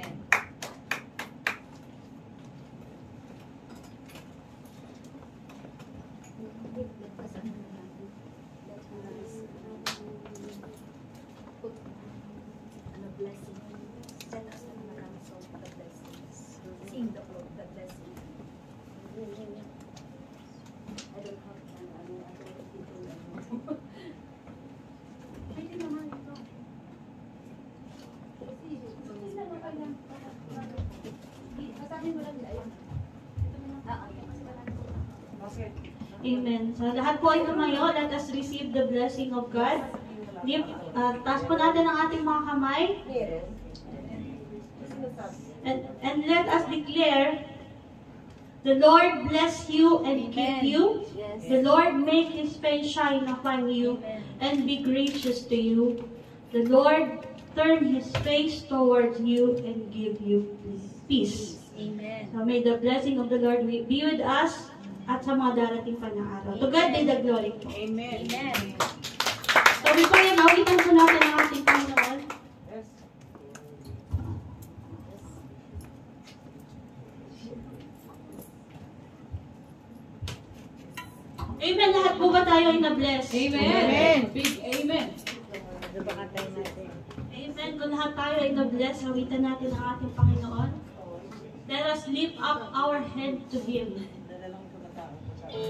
Amen. So, lahat po ay tumayo. Let us receive the blessing of God. Taas po natin ang ating mga kamay. And let us declare, the Lord bless you and keep you. The Lord make His face shine upon you and be gracious to you. The Lord turn His face towards you and give you peace.
Amen.
So may the blessing of the Lord be with us at sa mga darating pa na araw. To God be the glory.
Amen.
Amen.
So before yan, awitan po natin ang ating Panginoon.
Yes.
Amen. Lahat po ba tayo ay na-bless?
Amen. Big amen.
Amen. Kung lahat tayo ay na-bless, awitan natin ang ating Panginoon. Let us lift up our head to Him.
No,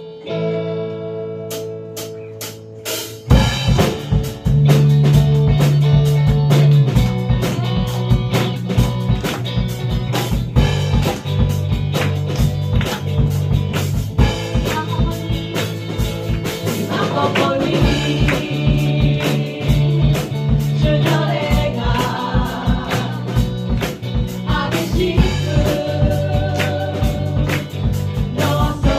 so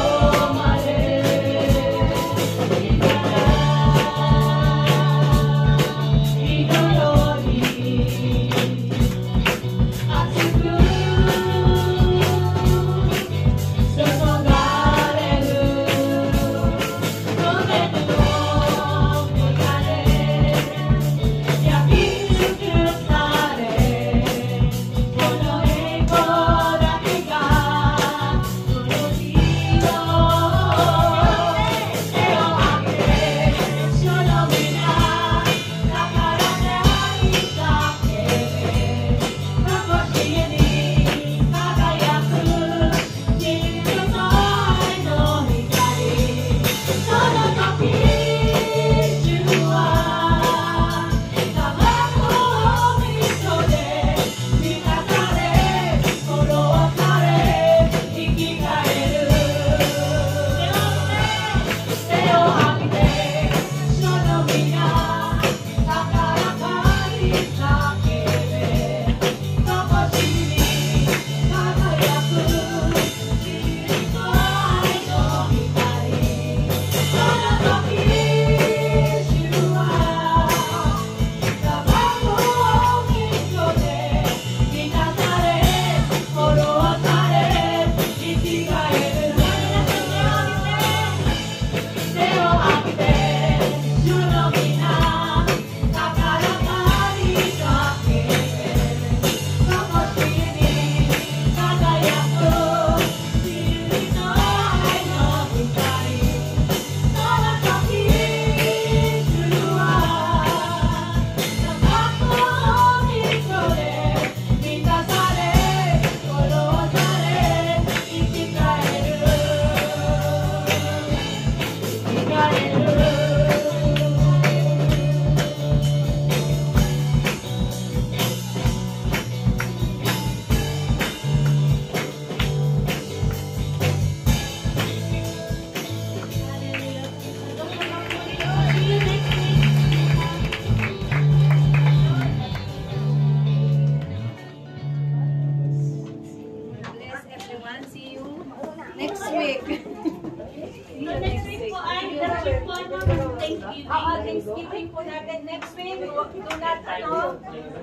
po natin next week. Do not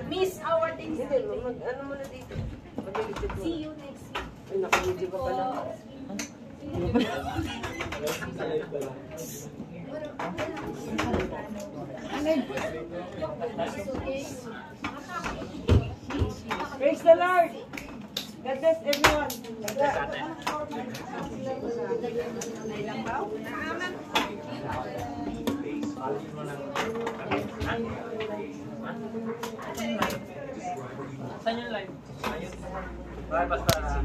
miss our Thanksgiving. See you next week.
Praise the Lord. God bless everyone.
Saan yung live? Basta